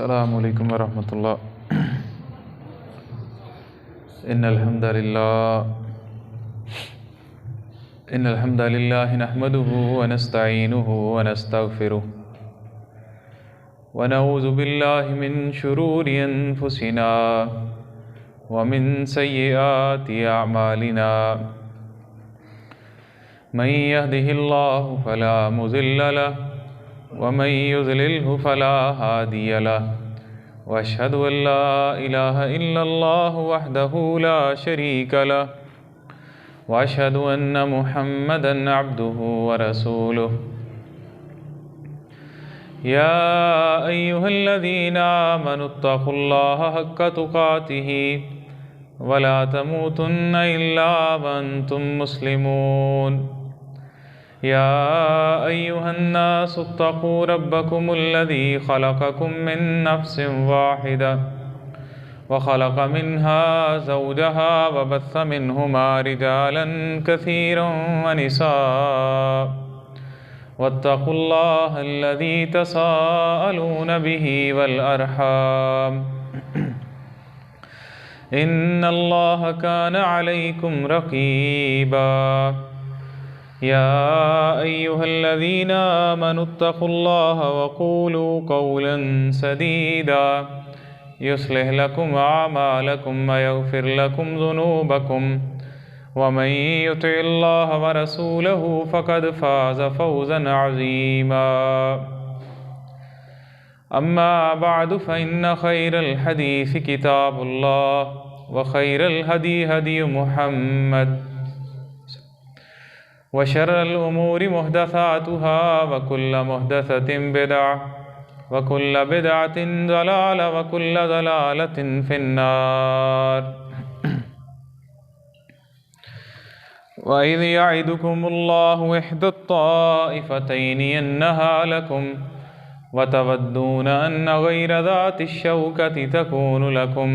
अस्सलामु अलैकुम वरहमतुल्लाह। इन्नल हम्दलिल्लाह नहमदुहु व नस्तईनुहु व नस्तगफिरुह व नऊज़ु बिल्लाहि मिन शुरूरि अनफुसिना व मिन सय्यिआति अअमालिना। मन यहदिहिल्लाहु फला मुज़िल्ल लहु व मन युज़लिल्हु फला हादिय लहु व अशहदु अन ला इलाहा इल्लल्लाहु वहदहु ला शरीक लहु व अशहदु अन्न मुहम्मदन अब्दुहु व रसूलुहु। या अय्युहल्लज़ीना आमनुत्तक़ुल्लाहा हक़्क़ तुक़ातिही व ला तमूतुन्न इल्ला व अंतुम मुस्लिमून। या अय्युहन्नासुत्तक़ू रब्बकुमुल्लज़ी ख़लक़कुम मिन नफ़्सिन वाहिदा व ख़लक़ मिन्हा ज़ौजहा व बस्स मिन्हुमा रिजालन कसीरन व निसाअ वत्तक़ुल्लाहल्लज़ी तसाअलून बिही वल अर्हाम इन्नल्लाह कान अलैकुम रक़ीबा। या अय्युहल्लज़ीना आमनुत्तक़ुल्लाहा व क़ूलू क़ौलन सदीदा युस्लिह लकुम अअमालकुम व यग़फ़िर लकुम ज़ुनूबकुम व मन युतिइल्लाह व रसूलहु फ़क़द फ़ाज़ फ़ौज़न अज़ीमा। अम्मा बअदु फ़इन्न ख़ैरल हदीस किताबुल्लाह व ख़ैरल हदी हदी मुहम्मद व शर्रल उमूरि मुहदसातुहा व कुल्ल मुहदसतिन बिदअह व कुल्ल बिदअतिन ज़लाला व कुल्ल ज़लालतिन फ़िन्नार। व इज़ यअिदुकुमुल्लाहु इहदत ताइफ़तैनि अन्नहा लकुम व तवद्दून अन्न ग़ैर ज़ातिश शौकति तकूनु लकुम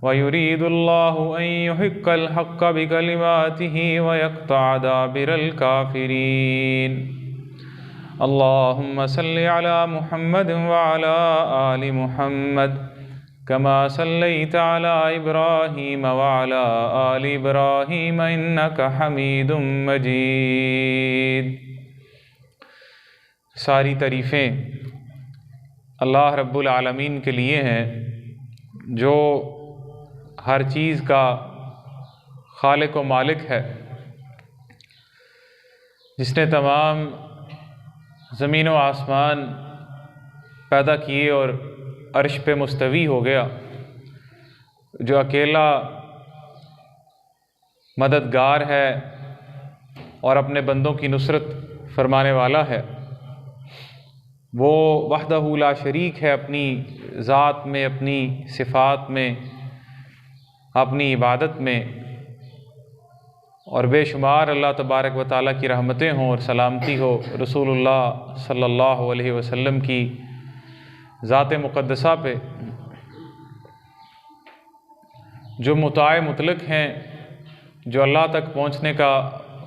व युरीदुल्लाहु अन युहिक़्क़ल हक़्क़ बिकलिमातिही व यक़्तअ दाबिरल काफ़िरीन। अल्लाहुम्मा सल्लि अला मुहम्मद व अला आलि मुहम्मद कमा सल्लैता अला इब्राहीम व अला आलि इब्राहीम इन्नका हमीदुम मजीद। सारी तारीफ़ें अल्लाह रब्बुल आलमीन के लिए हैं जो हर चीज़ का खालिक व मालिक है, जिसने तमाम ज़मीन व आसमान पैदा किए और अर्श पे मुस्तवी हो गया, जो अकेला मददगार है और अपने बंदों की नुसरत फरमाने वाला है। वो वहदहू ला शरीक है अपनी ज़ात में, अपनी सिफ़ात में, अपनी इबादत में, और बेशुमार अल्लाह तबारक व तआला की रहमतें हों और सलामती हो रसूलुल्लाह सल्लल्लाहु अलैहि वसल्लम की ज़ात मुक़द्दसा पे, जो मुताए मुतलक हैं, जो अल्लाह तक पहुँचने का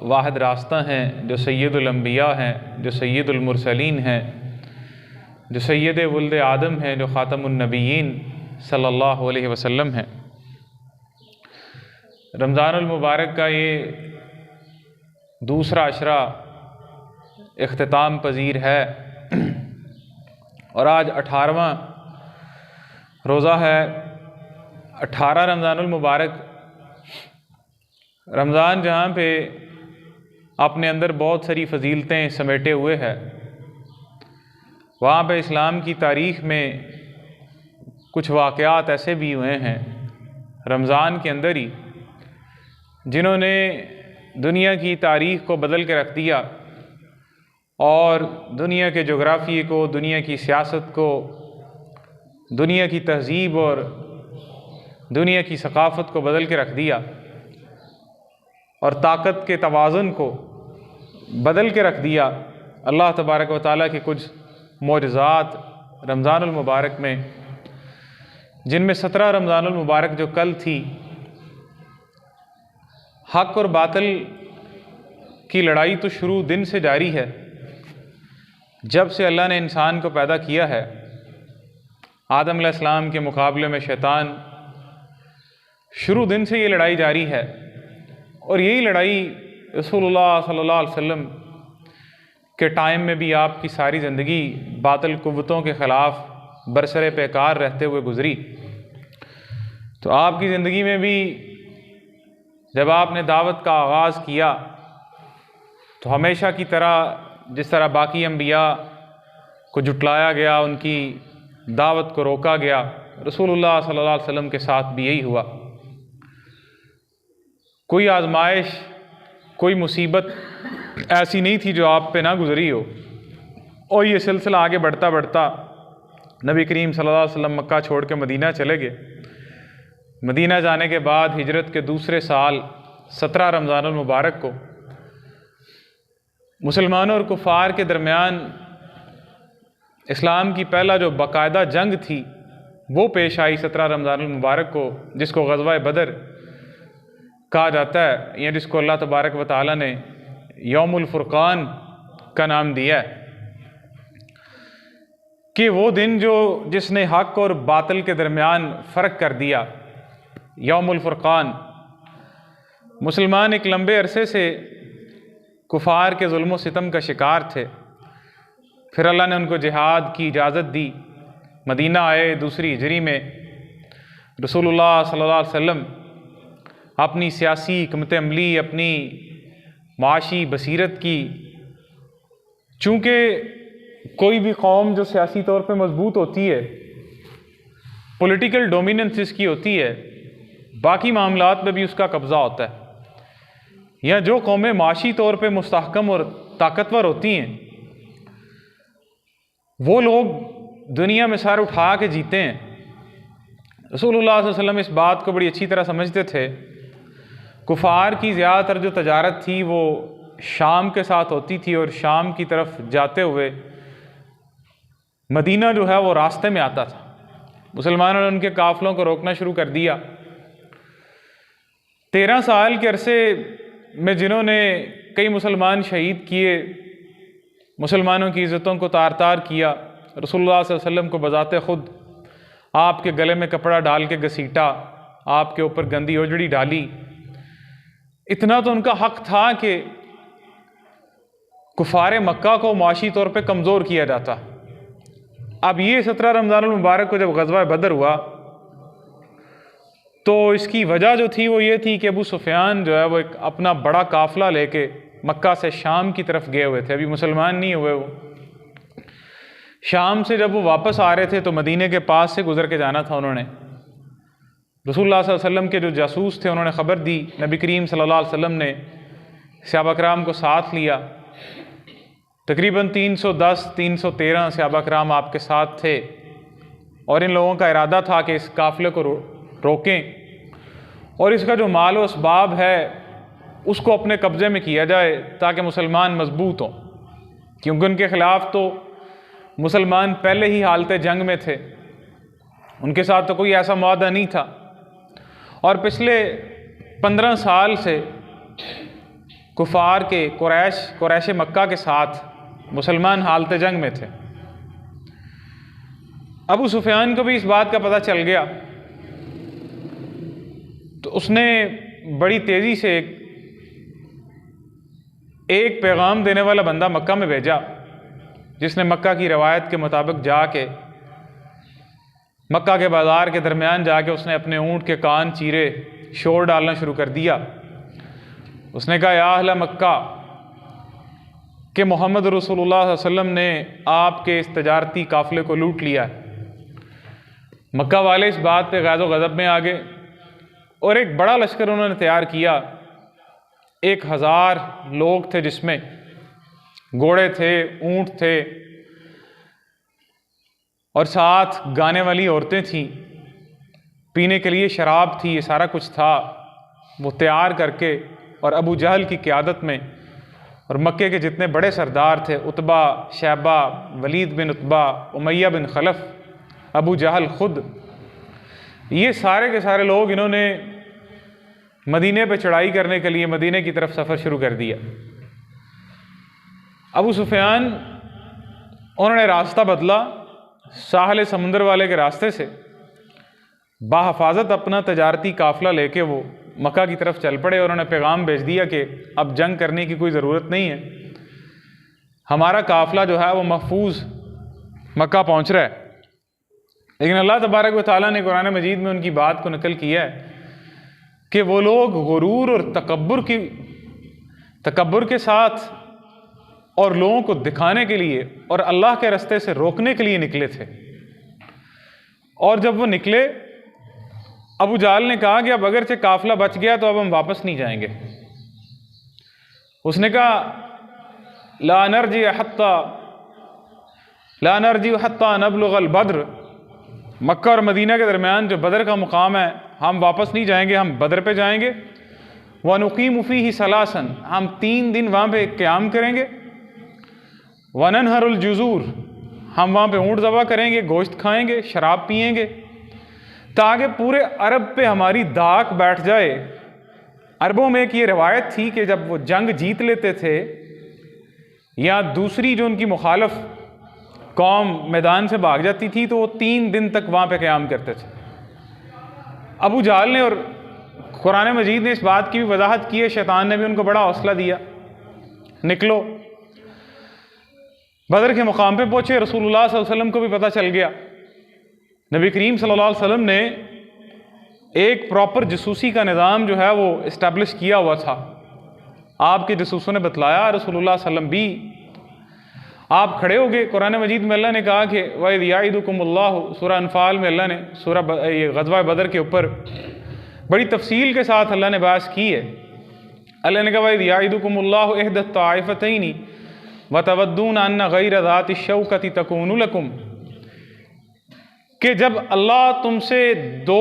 वाहिद रास्ता हैं, जो सय्यदुल अंबिया हैं, जो सय्यदुल मुरसलीन हैं, जो सय्यद वुल्द आदम हैं, जो ख़ातमुन नबिय्यीन सल्लल्लाहु अलैहि वसल्लम हैं। रमज़ानुल मुबारक का ये दूसरा अशरा इख्तिताम पजीर है और आज 18वां रोज़ा है। 18 रमज़ानुल मुबारक, रमज़ान जहाँ पे अपने अंदर बहुत सारी फ़जीलतें समेटे हुए है, वहाँ पे इस्लाम की तारीख़ में कुछ वाक़यात ऐसे भी हुए हैं रमज़ान के अंदर ही, जिन्होंने दुनिया की तारीख़ को बदल के रख दिया और दुनिया के जोग्राफ़ी को, दुनिया की सियासत को, दुनिया की तहज़ीब और दुनिया की सक़ाफ़त को बदल के रख दिया और ताकत के तवाज़ुन को बदल के रख दिया। अल्लाह तबारक व तआला के कुछ मौजज़ात रमज़ानुल मुबारक में, जिनमें 17 रमज़ानुल मुबारक जो कल थी, हक़ और बातिल की लड़ाई तो शुरू दिन से जारी है। जब से अल्लाह ने इंसान को पैदा किया है आदम अलैहिस्सलाम के मुकाबले में शैतान। शुरू दिन से ये लड़ाई जारी है और यही लड़ाई रसूलुल्लाह सल्लल्लाहु अलैहि वसल्लम के टाइम में भी आपकी सारी ज़िंदगी बातिल कुव्वतों के ख़िलाफ़ बरसरे पैकार रहते हुए गुज़री। तो आपकी ज़िंदगी में भी जब आपने दावत का आगाज़ किया तो हमेशा की तरह जिस तरह बाकी अंबिया को जुटलाया गया, उनकी दावत को रोका गया, रसूलुल्लाह सल्लल्लाहु अलैहि वसल्लम के साथ भी यही हुआ। कोई आजमाइश, कोई मुसीबत ऐसी नहीं थी जो आप पे ना गुज़री हो। और ये सिलसिला आगे बढ़ता बढ़ता नबी करीम सल्लल्लाहु अलैहि वसल्लम मक्का छोड़ के मदीना चले गए। मदीना जाने के बाद हिजरत के दूसरे साल 17 रमज़ानुल मुबारक को मुसलमानों और कुफ़ार के दरमियान इस्लाम की पहला जो बाकायदा जंग थी वो पेश आई 17 रमज़ानुल मुबारक को, जिसको ग़ज़वा बदर कहा जाता है, या जिसको अल्लाह तबारक व तआला ने यौमुल फुरक़ान का नाम दिया है कि वो दिन जो जिसने हक़ और बातिल के दरमियान फ़र्क कर दिया, यौमुल फुरक़ान। मुसलमान एक लंबे अरसे से कुफ़ार के जुल्म व सितम का शिकार थे। फिर अल्लाह ने उनको जिहाद की इजाज़त दी। मदीना आए दूसरी हिजरी में। रसूलुल्लाह सल्लल्लाहु अलैहि वसल्लम अपनी सियासी हिकमत अमली, अपनी माशी बसीरत की, चूँकि कोई भी कौम जो सियासी तौर पे मजबूत होती है, पॉलिटिकल डोमिनेंस जिसकी होती है, बाकी मामलात में भी उसका कब्ज़ा होता है। या जो कौमें माशी तौर पे मुस्तहकम और ताकतवर होती हैं, वो लोग दुनिया में सर उठा के जीते हैं। रसूलुल्लाह सल्लल्लाहु अलैहि वसल्लम इस बात को बड़ी अच्छी तरह समझते थे। कुफ़ार की ज़्यादातर जो तजारत थी वो शाम के साथ होती थी और शाम की तरफ जाते हुए मदीना जो है वो रास्ते में आता था। मुसलमानों ने उनके काफ़िलों को रोकना शुरू कर दिया। 13 साल के अरसे में जिन्होंने कई मुसलमान शहीद किए, मुसलमानों की इज़्ज़तों को तार तार किया, रसूलुल्लाह सल्लल्लाहु अलैहि वसल्लम को बजाते ख़ुद आपके गले में कपड़ा डाल के घसीटा, आपके ऊपर गंदी ओजड़ी डाली। इतना तो उनका हक़ था कि कुफ़ार मक्का को माशी तौर पे कमज़ोर किया जाता। अब ये 17 रमज़ानुल मुबारक को जब ग़ज़वा बदर हुआ तो इसकी वजह जो थी वो ये थी कि अबू सुफ़ियान जो है वो एक अपना बड़ा काफ़िला लेके मक्का से शाम की तरफ गए हुए थे। अभी मुसलमान नहीं हुए वो। शाम से जब वो वापस आ रहे थे तो मदीने के पास से गुज़र के जाना था उन्होंने। रसूलुल्लाह सल्लल्लाहु अलैहि वसल्लम के जो जासूस थे उन्होंने ख़बर दी। नबी करीम सल्लल्लाहु अलैहि वसल्लम ने सहाबा कराम को साथ लिया। तकरीबन 310-313 सहाबा कराम आपके साथ थे और इन लोगों का इरादा था कि इस काफ़िले को रोकें और इसका जो माल व असबाब है उसको अपने कब्ज़े में किया जाए ताकि मुसलमान मजबूत हों, क्योंकि उनके ख़िलाफ़ तो मुसलमान पहले ही हालत जंग में थे, उनके साथ तो कोई ऐसा मुआहदा नहीं था। और पिछले 15 साल से कुफ़ार के कुरैश मक्का के साथ मुसलमान हालत जंग में थे। अबू सुफ़ियान को भी इस बात का पता चल गया तो उसने बड़ी तेज़ी से एक पैगाम देने वाला बंदा मक्का में भेजा, जिसने मक्का की रवायत के मुताबिक जाके मक्का के बाज़ार के दरमियान जाके उसने अपने ऊँट के कान चीरे, शोर डालना शुरू कर दिया। उसने कहा, या अहला मक्का, कि मोहम्मद रसूलुल्लाह सल्लल्लाहु अलैहि वसल्लम ने आपके इस तजारती काफ़िले को लूट लिया है। मक्का वाले इस बात पे ग़ैज़ो ग़ज़ब में आ गए और एक बड़ा लश्कर उन्होंने तैयार किया। 1000 लोग थे, जिसमें घोड़े थे, ऊँट थे और साथ गाने वाली औरतें थीं, पीने के लिए शराब थी, ये सारा कुछ था। वो तैयार करके और अबू जहल की क़यादत में और मक्के के जितने बड़े सरदार थे, उतबा, शैबा, वलीद बिन उतबा, उमैया बिन खलफ, अबू जहल खुद, ये सारे के सारे लोग इन्होंने मदीने पे चढ़ाई करने के लिए मदीने की तरफ सफ़र शुरू कर दिया। अबू सुफ़ियान उन्होंने रास्ता बदला, साहल समुंदर वाले के रास्ते से बाहफाजत अपना तजारती काफ़िला लेके वो मक्का की तरफ चल पड़े और उन्होंने पैगाम भेज दिया कि अब जंग करने की कोई ज़रूरत नहीं है, हमारा काफ़िला जो है वो महफूज मक्का पहुंच रहा है। लेकिन अल्लाह तबारक व तआला ने कुरान मजीद में उनकी बात को नकल किया है कि वो लोग गुरूर और तकब्बुर के साथ और लोगों को दिखाने के लिए और अल्लाह के रास्ते से रोकने के लिए निकले थे। और जब वो निकले, अबू जाल ने कहा कि अब अगरचे काफिला बच गया तो अब हम वापस नहीं जाएंगे। उसने कहा ला नरजी हत्ता नबलुगल बद्र, मक्का और मदीना के दरमियान जो बदर का मुकाम है, हम वापस नहीं जाएंगे, हम बदर पे जाएंगे। व नुकीम फ़ीही सलासन, हम 3 दिन वहाँ पे क़याम करेंगे। व ननहरुल जुज़ूर, हम वहाँ पे ऊँट ज़बह करेंगे, गोश्त खाएंगे, शराब पिएंगे, ताकि पूरे अरब पे हमारी धाक बैठ जाए। अरबों में एक ये रवायत थी कि जब वो जंग जीत लेते थे या दूसरी जो उनकी मुखालफ कौम मैदान से भाग जाती थी तो वो 3 दिन तक वहाँ पे क़याम करते थे। अबू जाल ने और कुरान मजीद ने इस बात की भी वजाहत की है, शैतान ने भी उनको बड़ा हौसला दिया, निकलो। बदर के मुकाम पे पहुँचे, रसूलुल्लाह सल्लल्लाहु अलैहि वसल्लम को भी पता चल गया। नबी करीम सल्लल्लाहु अलैहि वसल्लम ने एक प्रॉपर जसूसी का निज़ाम जो है वो इस्टेब्लिश किया हुआ था। आपके जसूसों ने बतलाया, रसूलुल्लाह सल्लल्लाहु अलैहि वसल्लम भी आप खड़े हो गए। कुरान मजीद में अल्लाह ने कहा कि वइज़ याइदुकुमुल्लाहु, सूरह अनफाल में अल्लाह ने ये ग़ज़वा बदर के ऊपर बड़ी तफसील के साथ अल्लाह ने बहस की है। अल्लाह ने कहा वइज़ याइदुकुमुल्लाहु इहदत ताइफ़तैनि व तवद्दून अन्ना गैर ज़ाति शौकति तकूनु लकुम, कि जब अल्लाह तुमसे 2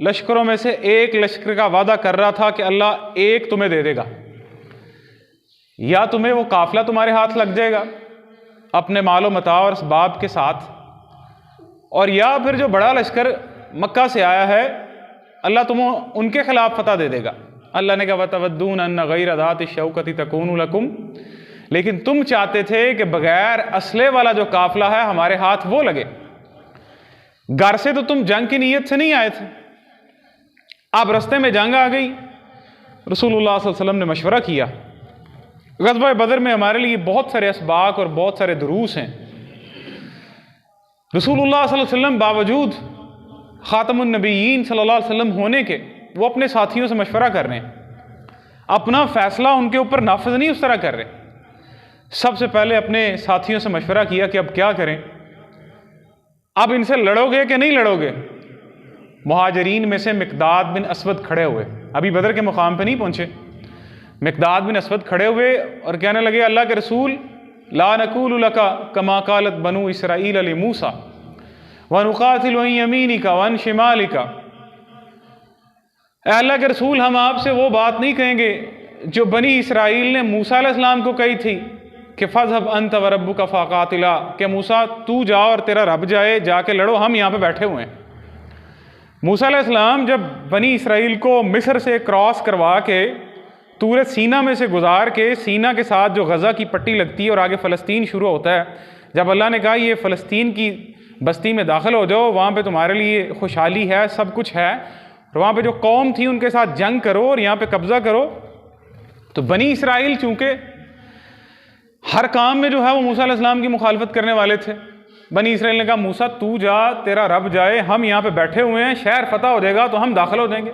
लश्करों में से एक लश्कर का वादा कर रहा था कि अल्लाह एक तुम्हें दे देगा, या तुम्हें वो काफिला तुम्हारे हाथ लग जाएगा अपने मालो मता और असबाब के साथ, और या फिर जो बड़ा लश्कर मक्का से आया है अल्लाह तुम्हें उनके खिलाफ फतह दे देगा। अल्लाह ने कहा वतवद्दून अन्ना गैर ज़ाति शौकति तकूनु लकुम, लेकिन तुम चाहते थे कि बगैर असले वाला जो काफिला है हमारे हाथ वो लगे। घर से तो तुम जंग की नीयत से नहीं आए थे, अब रास्ते में जंग आ गई। रसूलुल्लाह सल्लल्लाहु अलैहि वसल्लम ने मशवरा किया। ग़ज़वा बदर में हमारे लिए बहुत सारे असबाक और बहुत सारे दुरूस हैं। रसूलुल्लाह सल्लल्लाहु अलैहि वसल्लम बावजूद ख़ातमुन नबिय्यीन सल्लल्लाहु अलैहि वसल्लम होने के वो अपने साथियों से मशवरा कर रहे हैं, अपना फ़ैसला उनके ऊपर नाफिज नहीं उस तरह कर रहे। सबसे पहले अपने साथियों से मशवरा किया कि अब क्या करें, अब इनसे लड़ोगे कि नहीं लड़ोगे। मुहाजिरीन में से मिक़दाद बिन असवद खड़े हुए, अभी बदर के मुकाम पे नहीं पहुंचे। मिक़दाद बिन असवद खड़े हुए और कहने लगे अल्लाह के रसूल ला नक़ूलु लका कमा क़ालत बनु इसराईल अली मूसा व नुक़ातिलु अन यमीनिका व अन शिमालिका। अल्लाह के रसूल, हम आपसे वो बात नहीं कहेंगे जो बनी इसराइल ने मूसा अलैहिस्सलाम को कही थी कि फ़ज़हब अंत व रब्बुका फ़क़ातिला, कि मूसा तू जा और तेरा रब जाए, जाके लड़ो, हम यहाँ पे बैठे हुए हैं। मूसा अलैहिस्सलाम जब बनी इसराइल को मिस्र से क्रॉस करवा के तूरे सीना में से गुजार के, सीना के साथ जो गज़ा की पट्टी लगती है और आगे फ़लस्तीन शुरू होता है, जब अल्लाह ने कहा ये फ़लस्तीन की बस्ती में दाखिल हो जाओ, वहाँ पे तुम्हारे लिए खुशहाली है, सब कुछ है, और वहाँ पे जो कौम थी उनके साथ जंग करो और यहाँ पे कब्ज़ा करो। तो बनी इसराइल चूँकि हर काम में जो है वो मूसा अलैहिस्सलाम की मुखालफत करने वाले थे, बनी इसराइल ने कहा मूसा तू जा, तेरा रब जाए, हम यहाँ पे बैठे हुए हैं, शहर फतह हो जाएगा तो हम दाखिल हो जाएंगे।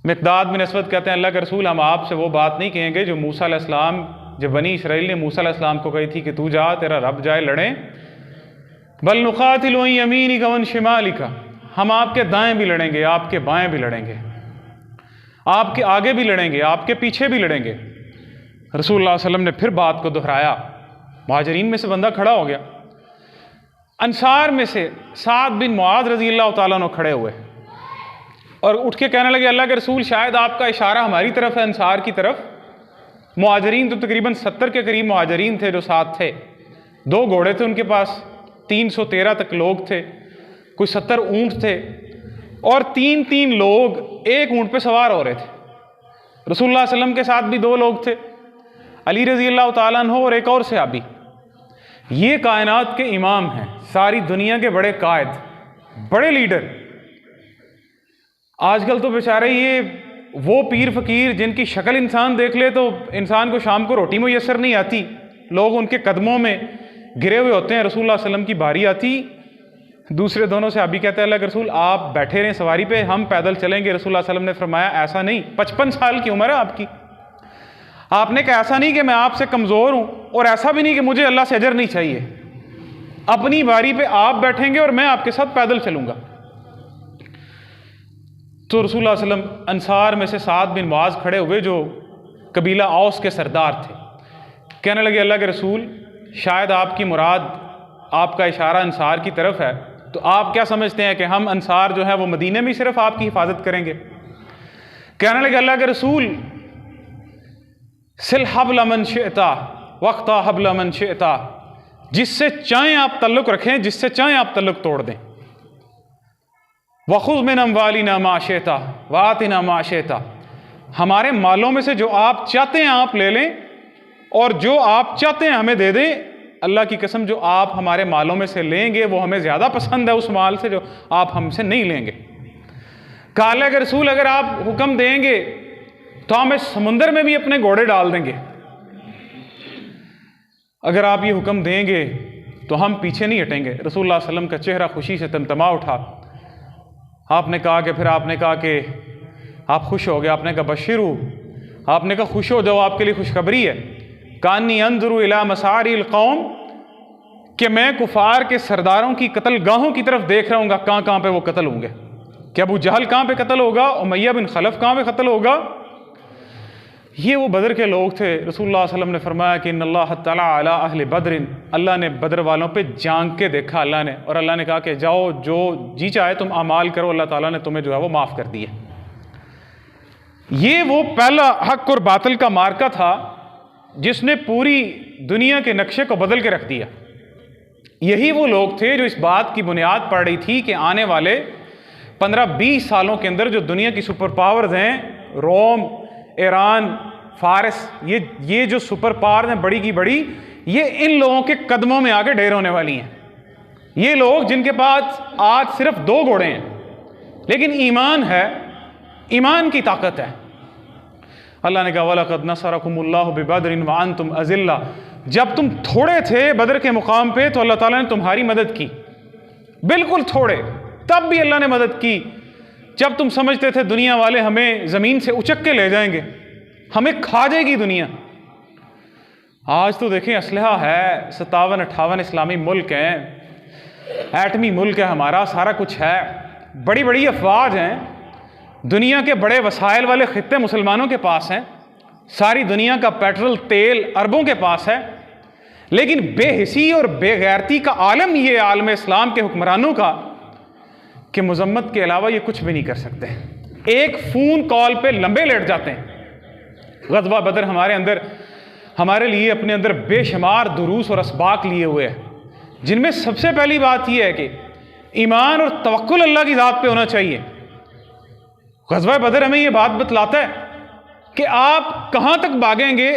मिक़दाद बिन असवद कहते हैं अल्लाह के रसूल, हम आपसे वो बात नहीं कहेंगे जो मूसा अलैहिस्सलाम, जो बनी इसराइल ने मूसा अलैहिस्सलाम को कही थी कि तू जा, तेरा रब जाए, लड़ें। बल नुक़ातिलु अन यमीनिका व अन शिमालिका, हम आपके दाएं भी लड़ेंगे, आपके बाएं भी लड़ेंगे, आपके आगे भी लड़ेंगे, आपके पीछे भी लड़ेंगे। रसूलुल्लाह सल्लल्लाहु अलैहि वसल्लम ने फिर बात को दोहराया। मुहाजिरीन में से बंदा खड़ा हो गया, अंसार में से साद बिन मुआज़ रज़ी अल्लाह तआला अन्हु खड़े हुए और उठ के कहने लगे अल्लाह के रसूल, शायद आपका इशारा हमारी तरफ है, अंसार की तरफ। मुहाजिरीन तो तकरीबन 70 के करीब मुहाजिरीन थे जो साथ थे, 2 घोड़े थे उनके पास, 313 तक लोग थे, कोई 70 ऊँट थे, और 3-3 लोग एक ऊँट पे सवार हो रहे थे। रसूलुल्लाह सल्लल्लाहु अलैहि वसल्लम के साथ भी 2 लोग थे, अली रज़ी अल्लाह तआला अन्हु और एक और सहाबी। ये कायनात के इमाम हैं, सारी दुनिया के बड़े कायद, बड़े लीडर। आजकल तो बेचारे ये वो पीर फकीर जिनकी शक्ल इंसान देख ले तो इंसान को शाम को रोटी मुयस्सर नहीं आती, लोग उनके कदमों में गिरे हुए होते हैं। रसूलुल्लाह सल्लल्लाहु अलैहि वसल्लम की बारी आती, दूसरे दोनों से अभी कहते हैं अल्लाह के रसूल आप बैठे रहें सवारी पे, हम पैदल चलेंगे। रसूलुल्लाह सल्लल्लाहु अलैहि वसल्लम ने फरमाया ऐसा नहीं, 55 साल की उम्र है आपकी। आपने कहा ऐसा नहीं कि मैं आपसे कमज़ोर हूं और ऐसा भी नहीं कि मुझे अल्लाह से अजर नहीं चाहिए। अपनी बारी पे आप बैठेंगे और मैं आपके साथ पैदल चलूंगा। तो रसूलुल्लाह सल्लल्लाहु अलैहि वसल्लम अंसार में से साद बिन मुआज़ खड़े हुए, जो कबीला औस के सरदार थे, कहने लगे अल्लाह के रसूल शायद आपकी मुराद, आपका इशारा अंसार की तरफ है, तो आप क्या समझते हैं कि हम अंसार जो है वो मदीने में सिर्फ आपकी हिफाजत करेंगे? कहने लगे अल्लाह के रसूल सिल हब्ल मन शिअता वक्ता हब्ल मन शिअता, जिससे चाहें आप तल्लुक रखें, जिससे चाहें आप तल्लुक तोड़ दें। वखुज़ मिन अम्वालिना मा शिअता वातिना मा शिअता, हमारे मालों में से जो आप चाहते हैं आप ले लें और जो आप चाहते हैं हमें दे दें। अल्लाह की कसम जो आप हमारे मालों में से लेंगे वो हमें ज़्यादा पसंद है उस माल से जो आप हमसे नहीं लेंगे। कहा अल्लाह के रसूल अगर आप हुक्म देंगे तो हम इस समुंदर में भी अपने घोड़े डाल देंगे। अगर आप ये हुक्म देंगे तो हम पीछे नहीं हटेंगे। रसूलुल्लाह सल्लल्लाहु अलैहि वसल्लम का चेहरा खुशी से तमतमा उठा। आपने कहा कि आप खुश हो गए। आपने कहा बशिरू, आपने कहा खुश हो जाओ, आपके लिए खुशखबरी है। कानी अंजुरु इला मसारिल कौम, कि मैं कुफार के सरदारों की कत्ल गाहों की तरफ देख रहा हूँ, कहाँ कहाँ पे वो कत्ल होंगे। कि अबू जहल कहाँ पे कत्ल होगा, उमैया बिन खलफ कहाँ पे कत्ल होगा। ये वो बदर के लोग थे। रसूलुल्लाह सल्लल्लाहु अलैहि वसल्लम ने फरमाया कि इन्नल्लाह तआला अला अहले बदरिन, अल्लाह ने बदर वालों पे झांक के देखा अल्लाह ने, और अल्लाह ने कहा कि जाओ जो जी चाहे तुम अमाल करो, अल्लाह ताला ने तुम्हें जो है वो माफ़ कर दिया। ये वो पहला हक और बातिल का मार्का था जिसने पूरी दुनिया के नक्शे को बदल के रख दिया। यही वो लोग थे जो इस बात की बुनियाद पड़ रही थी कि आने वाले 15-20 सालों के अंदर जो दुनिया की सुपर पावर्स हैं, रोम, ईरान, फारिस, ये जो सुपर पावर्स हैं बड़ी की बड़ी, ये इन लोगों के कदमों में आके ढेर होने वाली हैं। ये लोग जिनके पास आज सिर्फ 2 घोड़े हैं लेकिन ईमान है, ईमान की ताकत है। अल्लाह ने कहा वलक़द नसरकुमुल्लाहु बिबदरिन व अंतुम अज़िल्ला, जब तुम थोड़े थे बदर के मुकाम पे तो अल्लाह ताला ने तुम्हारी मदद की, बिल्कुल थोड़े, तब भी अल्लाह ने मदद की। जब तुम समझते थे दुनिया वाले हमें ज़मीन से उचक के ले जाएंगे, हमें खा जाएगी दुनिया। आज तो देखें असलहा है, 57-58 इस्लामी मुल्क हैं, एटमी मुल्क है हमारा, सारा कुछ है, बड़ी बड़ी अफवाज हैं, दुनिया के बड़े वसाइल वाले खित्ते मुसलमानों के पास हैं, सारी दुनिया का पेट्रोल तेल अरबों के पास है, लेकिन बेहिसी और बेगैरती का आलम ये आलम इस्लाम के हुक्मरानों का कि मुजम्मत के अलावा ये कुछ भी नहीं कर सकते। एक फ़ोन कॉल पे लंबे लेट जाते हैं। ग़ज़वा बदर हमारे लिए अपने अंदर बेशुमार दुरूस और असबाक लिए हुए हैं, जिनमें सबसे पहली बात यह है कि ईमान और तवक्कुल अल्लाह की ज़ात पे होना चाहिए। ग़ज़वा बदर हमें यह बात बतलाता है कि आप कहाँ तक भागेंगे,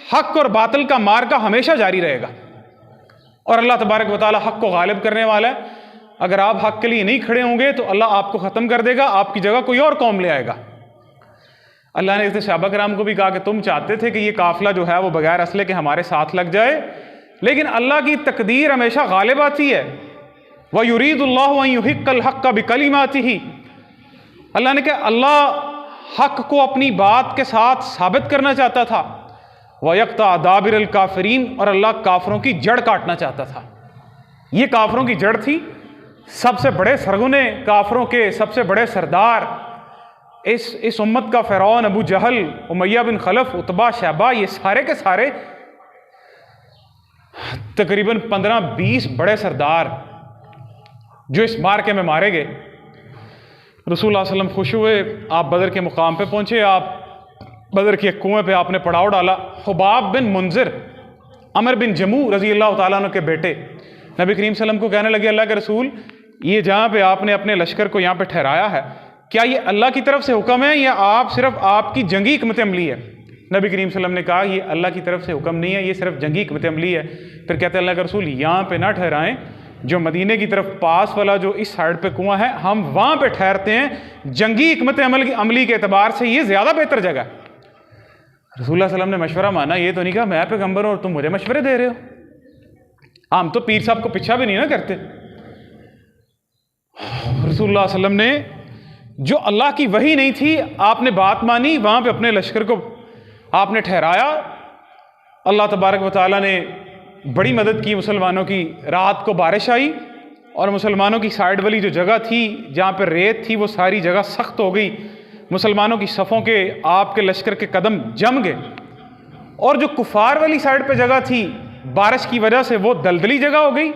हक़ और बातिल का मार्का हमेशा जारी रहेगा और अल्लाह तबारक व तआला हक़ को गालिब करने वाला है। अगर आप हक़ के लिए नहीं खड़े होंगे तो अल्लाह आपको ख़त्म कर देगा, आपकी जगह कोई और कौम ले आएगा। अल्लाह ने इस सहाबा किराम को भी कहा कि तुम चाहते थे कि ये काफ़िला जो है वो बगैर असले के हमारे साथ लग जाए, लेकिन अल्लाह की तकदीर हमेशा गालिब आती है। व युरीदुल्लाहु अन युहिक्कल हक़्क़ बिकलिमातिही, अल्लाह ने कहा अल्लाह हक़ को अपनी बात के साथ साबित करना चाहता था। व यक़्ता दाबिरल काफ़िरीन, और अल्लाह काफरों की जड़ काटना चाहता था। ये काफरों की जड़ थी। सबसे बड़े सरगुने काफरों के सबसे बड़े सरदार इस उम्मत का फ़िरौन, अबू जहल, उमैया बिन खलफ, उतबा, शैबा, ये सारे के सारे तकरीबन 15-20 बड़े सरदार जो इस मार्के में मारे गए। रसूलुल्लाह सल्लल्लाहु अलैहि वसल्लम खुश हुए, आप बदर के मुकाम पे पहुंचे, आप बदर के कुएं पे आपने पड़ाव डाला। हुबाब बिन मुंजिर, अमर बिन जमू रज़ी अल्लाह तआला अन्हु के बेटे, नबी करीम सल्लल्लाहु अलैहि वसल्लम को कहने लगे अल्लाह के रसूल, ये जहाँ पे आपने अपने लश्कर को यहाँ पे ठहराया है, क्या ये अल्लाह की तरफ से हुक्म है या आप सिर्फ आपकी जंगी हिकमत अमली है? नबी करीम सल्लल्लाहु अलैहि वसल्लम ने कहा ये अल्लाह की तरफ से हुक्म नहीं है, ये सिर्फ जंगी हिकमत अमली है। फिर कहते हैं अल्लाह के रसूल यहाँ पे ना ठहराएं, जो मदीने की तरफ पास वाला जो इस साइड पे कुआं है हम वहाँ पे ठहरते हैं, जंगी हिकमत अमली के एतबार से ये ज़्यादा बेहतर जगह है। रसूलुल्लाह सल्लल्लाहु अलैहि वसल्लम ने मशवरा माना, ये तो नहीं कहा मैं पैगंबर हूं और तुम मुझे मशवरे दे रहे हो। हम तो पीर साहब को पीछा भी नहीं ना करते। रसूलुल्लाह सल्लल्लाहु अलैहि वसल्लम ने जो अल्लाह की वही नहीं थी, आपने बात मानी, वहाँ पे अपने लश्कर को आपने ठहराया। अल्लाह तबारक व तआला ने बड़ी मदद की मुसलमानों की। रात को बारिश आई और मुसलमानों की साइड वाली जो जगह थी जहाँ पर रेत थी वो सारी जगह सख्त हो गई। मुसलमानों की सफ़ों के आपके लश्कर के कदम जम गए और जो कुफार वाली साइड पे जगह थी बारिश की वजह से वो दलदली जगह हो गई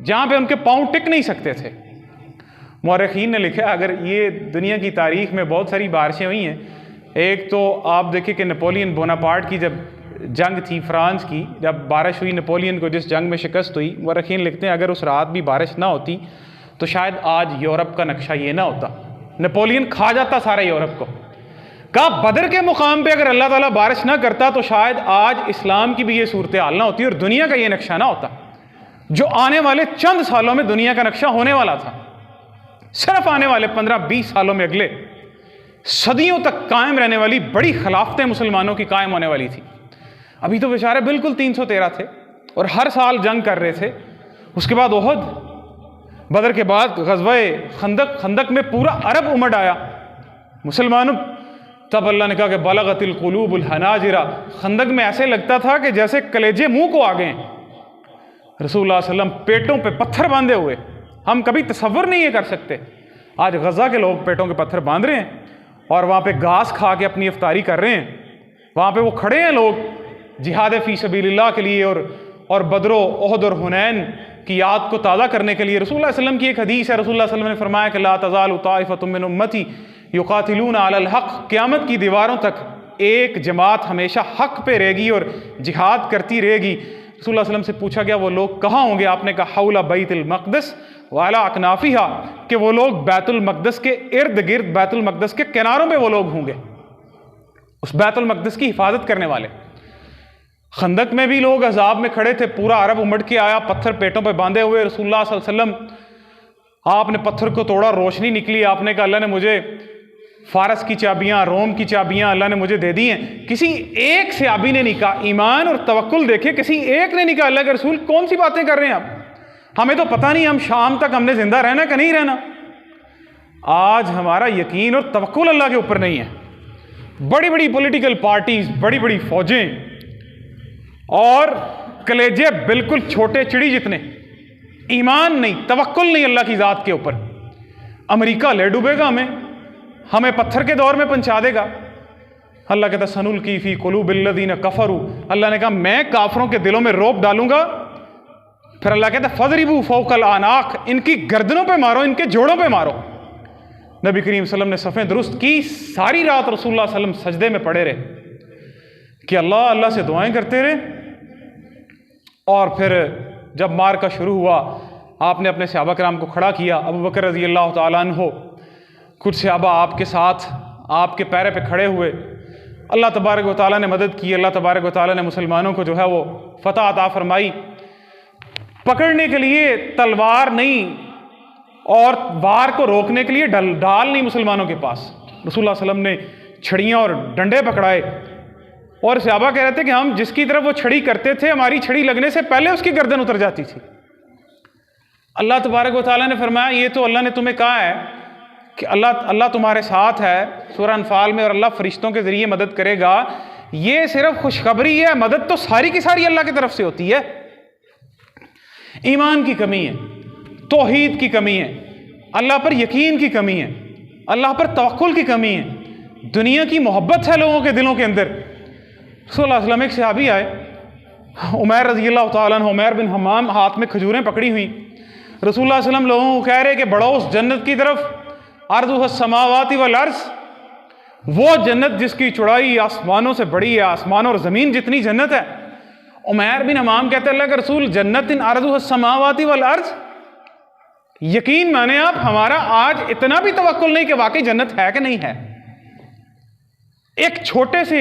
जहाँ पे उनके पाँव टिक नहीं सकते थे। मौरखीन ने लिखा अगर ये दुनिया की तारीख में बहुत सारी बारिशें हुई हैं। एक तो आप देखिए कि नेपोलियन बोनापार्ट की जब जंग थी फ्रांस की, जब बारिश हुई नेपोलियन को जिस जंग में शिकस्त हुई, मौरखीन लिखते हैं अगर उस रात भी बारिश ना होती तो शायद आज यूरोप का नक्शा ये ना होता, नेपोलियन खा जाता सारे यूरोप को। कहा बदर के मुकाम पे अगर अल्लाह ताला बारिश ना करता तो शायद आज इस्लाम की भी ये सूरत हाल ना होती और दुनिया का ये नक्शा ना होता जो आने वाले चंद सालों में दुनिया का नक्शा होने वाला था। सिर्फ आने वाले 15-20 सालों में अगले सदियों तक कायम रहने वाली बड़ी खिलाफतें मुसलमानों की कायम होने वाली थी। अभी तो बेचारे बिल्कुल 313 थे और हर साल जंग कर रहे थे। उसके बाद ओहद, बदर के बाद ग़ज़वा खंदक, खंदक में पूरा अरब उमड़ आया मुसलमानों। तब अल्लाह ने कहा कि बलगतिल कुलूबुल हनाजिरा, खंदक में ऐसे लगता था कि जैसे कलेजे मुंह को आ गए। रसूलुल्लाह सल्लल्लाहु अलैहि वसल्लम पेटों पे पत्थर बांधे हुए, हम कभी तसव्वुर नहीं ये कर सकते। आज गज़ा के लोग पेटों के पत्थर बांध रहे हैं और वहाँ पे घास खा के अपनी इफ्तारी कर रहे हैं। वहाँ पे वो खड़े हैं लोग जिहाद फ़ी सबीलिल्लाह के लिए और बदरो, ओहद और हुनैन की याद को ताज़ा करने के लिए। रसूलुल्लाह सल्लल्लाहु अलैहि वसल्लम की एक हदीस है, रसूलुल्लाह सल्लल्लाहु अलैहि वसल्लम ने फरमाया कि ला तज़ालु ताइफ़तुम मिन उम्मती युक़ातिलूना अलल हक़, क़यामत की दीवारों तक एक जमात हमेशा हक़ पे रहेगी और जिहाद करती रहेगी। रसूलुल्लाह सल्लल्लाहु अलैहि वसल्लम से पूछा गया वो लोग कहाँ होंगे? आपने कहा हौला बैतुल मक़दस वाला अकनाफिहा, कि वो लोग बैतुल मक़दस के इर्द गिर्द, बैतुल मक़दस के किनारों पे वो लोग होंगे, उस बैतुल मक़दस की हिफाजत करने वाले। खंदक में भी लोग अजाब में खड़े थे, पूरा अरब उमड़ के आया, पत्थर पेटों पे बांधे हुए। रसूलुल्लाह सल्लल्लाहु अलैहि वसल्लम आपने पत्थर को तोड़ा, रोशनी निकली। आपने कहा अल्लाह ने मुझे फारस की चाबियां, रोम की चाबियां अल्लाह ने मुझे दे दी हैं। किसी एक सहाबी ने नहीं कहा, ईमान और तवक्कुल देखे, किसी एक ने नहीं कहा अल्लाह के रसूल कौन सी बातें कर रहे हैं आप, हमें तो पता नहीं हम शाम तक हमने जिंदा रहना कि नहीं रहना। आज हमारा यकीन और तवक्कुल अल्लाह के ऊपर नहीं है। बड़ी बड़ी पॉलिटिकल पार्टीज, बड़ी बड़ी फौजें और कलेजे बिल्कुल छोटे चिड़ी जितने, ईमान नहीं, तवक्कुल नहीं अल्लाह की ज़ात के ऊपर। अमेरिका ले डूबेगा हमें पत्थर के दौर में पहुंचा देगा। अल्लाह कहता सनुल की फी कुलूबिल्लज़ीना कफरू, अल्लाह ने कहा मैं काफरों के दिलों में रौब डालूंगा। फिर अल्लाह कहता फज़रिबू फ़ौक़ल आनाक़, इनकी गर्दनों पे मारो, इनके जोड़ों पे मारो। नबी करीम सल्लल्लाहु अलैहि वसल्लम ने सफ़ें दुरुस्त की, सारी रात रसूलुल्लाह सल्लल्लाहु अलैहि वसल्लम सजदे में पड़े रहे कि अल्लाह अल्लाह से दुआएं करते रहे। और फिर जब मार का शुरू हुआ आपने अपने सहाबा कराम को खड़ा किया। अबू बकर रज़ी अल्लाह तआला अन्हु, कुछ सहाबा आपके साथ आपके पैरे पे खड़े हुए। अल्लाह तबारक व तआला ने मदद की, अल्लाह तबारक व तआला ने मुसलमानों को जो है वो फतह अता फरमाई। पकड़ने के लिए तलवार नहीं और वार को रोकने के लिए ढाल नहीं मुसलमानों के पास। रसूलुल्लाह सल्लल्लाहु अलैहि वसल्लम ने छड़ियाँ और डंडे पकड़ाए और सहाबा कह रहे थे कि हम जिसकी तरफ वो छड़ी करते थे हमारी छड़ी लगने से पहले उसकी गर्दन उतर जाती थी। अल्लाह तबारक व तआला ने फरमाया ये तो अल्लाह ने तुम्हें कहा है कि अल्लाह तुम्हारे साथ है सूरह अनफाल में, और अल्लाह फरिश्तों के जरिए मदद करेगा। ये सिर्फ खुशखबरी है, मदद तो सारी की सारी अल्लाह की तरफ से होती है। ईमान की कमी है, तौहीद की कमी है, अल्लाह पर यकीन की कमी है, अल्लाह पर तवक्कुल की कमी है, दुनिया की मोहब्बत है लोगों के दिलों के अंदर। सल्लल्लाहु अलैहि वसल्लम एक सहाबी आए, उमैर रज़ी अल्लाह तआला अन्हु, उमैर बिन हम्माम, हाथ में खजूरें पकड़ी हुई। रसूलुल्लाह सल्लल्लाहु अलैहि वसल्लम लोगों को कह रहे कि बढ़ो उस जन्नत की तरफ, अर्ज़ुहस समावाति वल अर्ज़, वो जन्नत जिसकी चौड़ाई आसमानों से बड़ी है, आसमान और ज़मीन जितनी जन्नत है। उमैर बिन हम्माम कहते हैं अल्लाह के रसूल जन्नतिन अर्ज़ुहस समावाति वल अर्ज़, यकीन माने आप हमारा आज इतना भी तवक्कुल नहीं कि वाकई जन्नत है कि नहीं है। एक छोटे से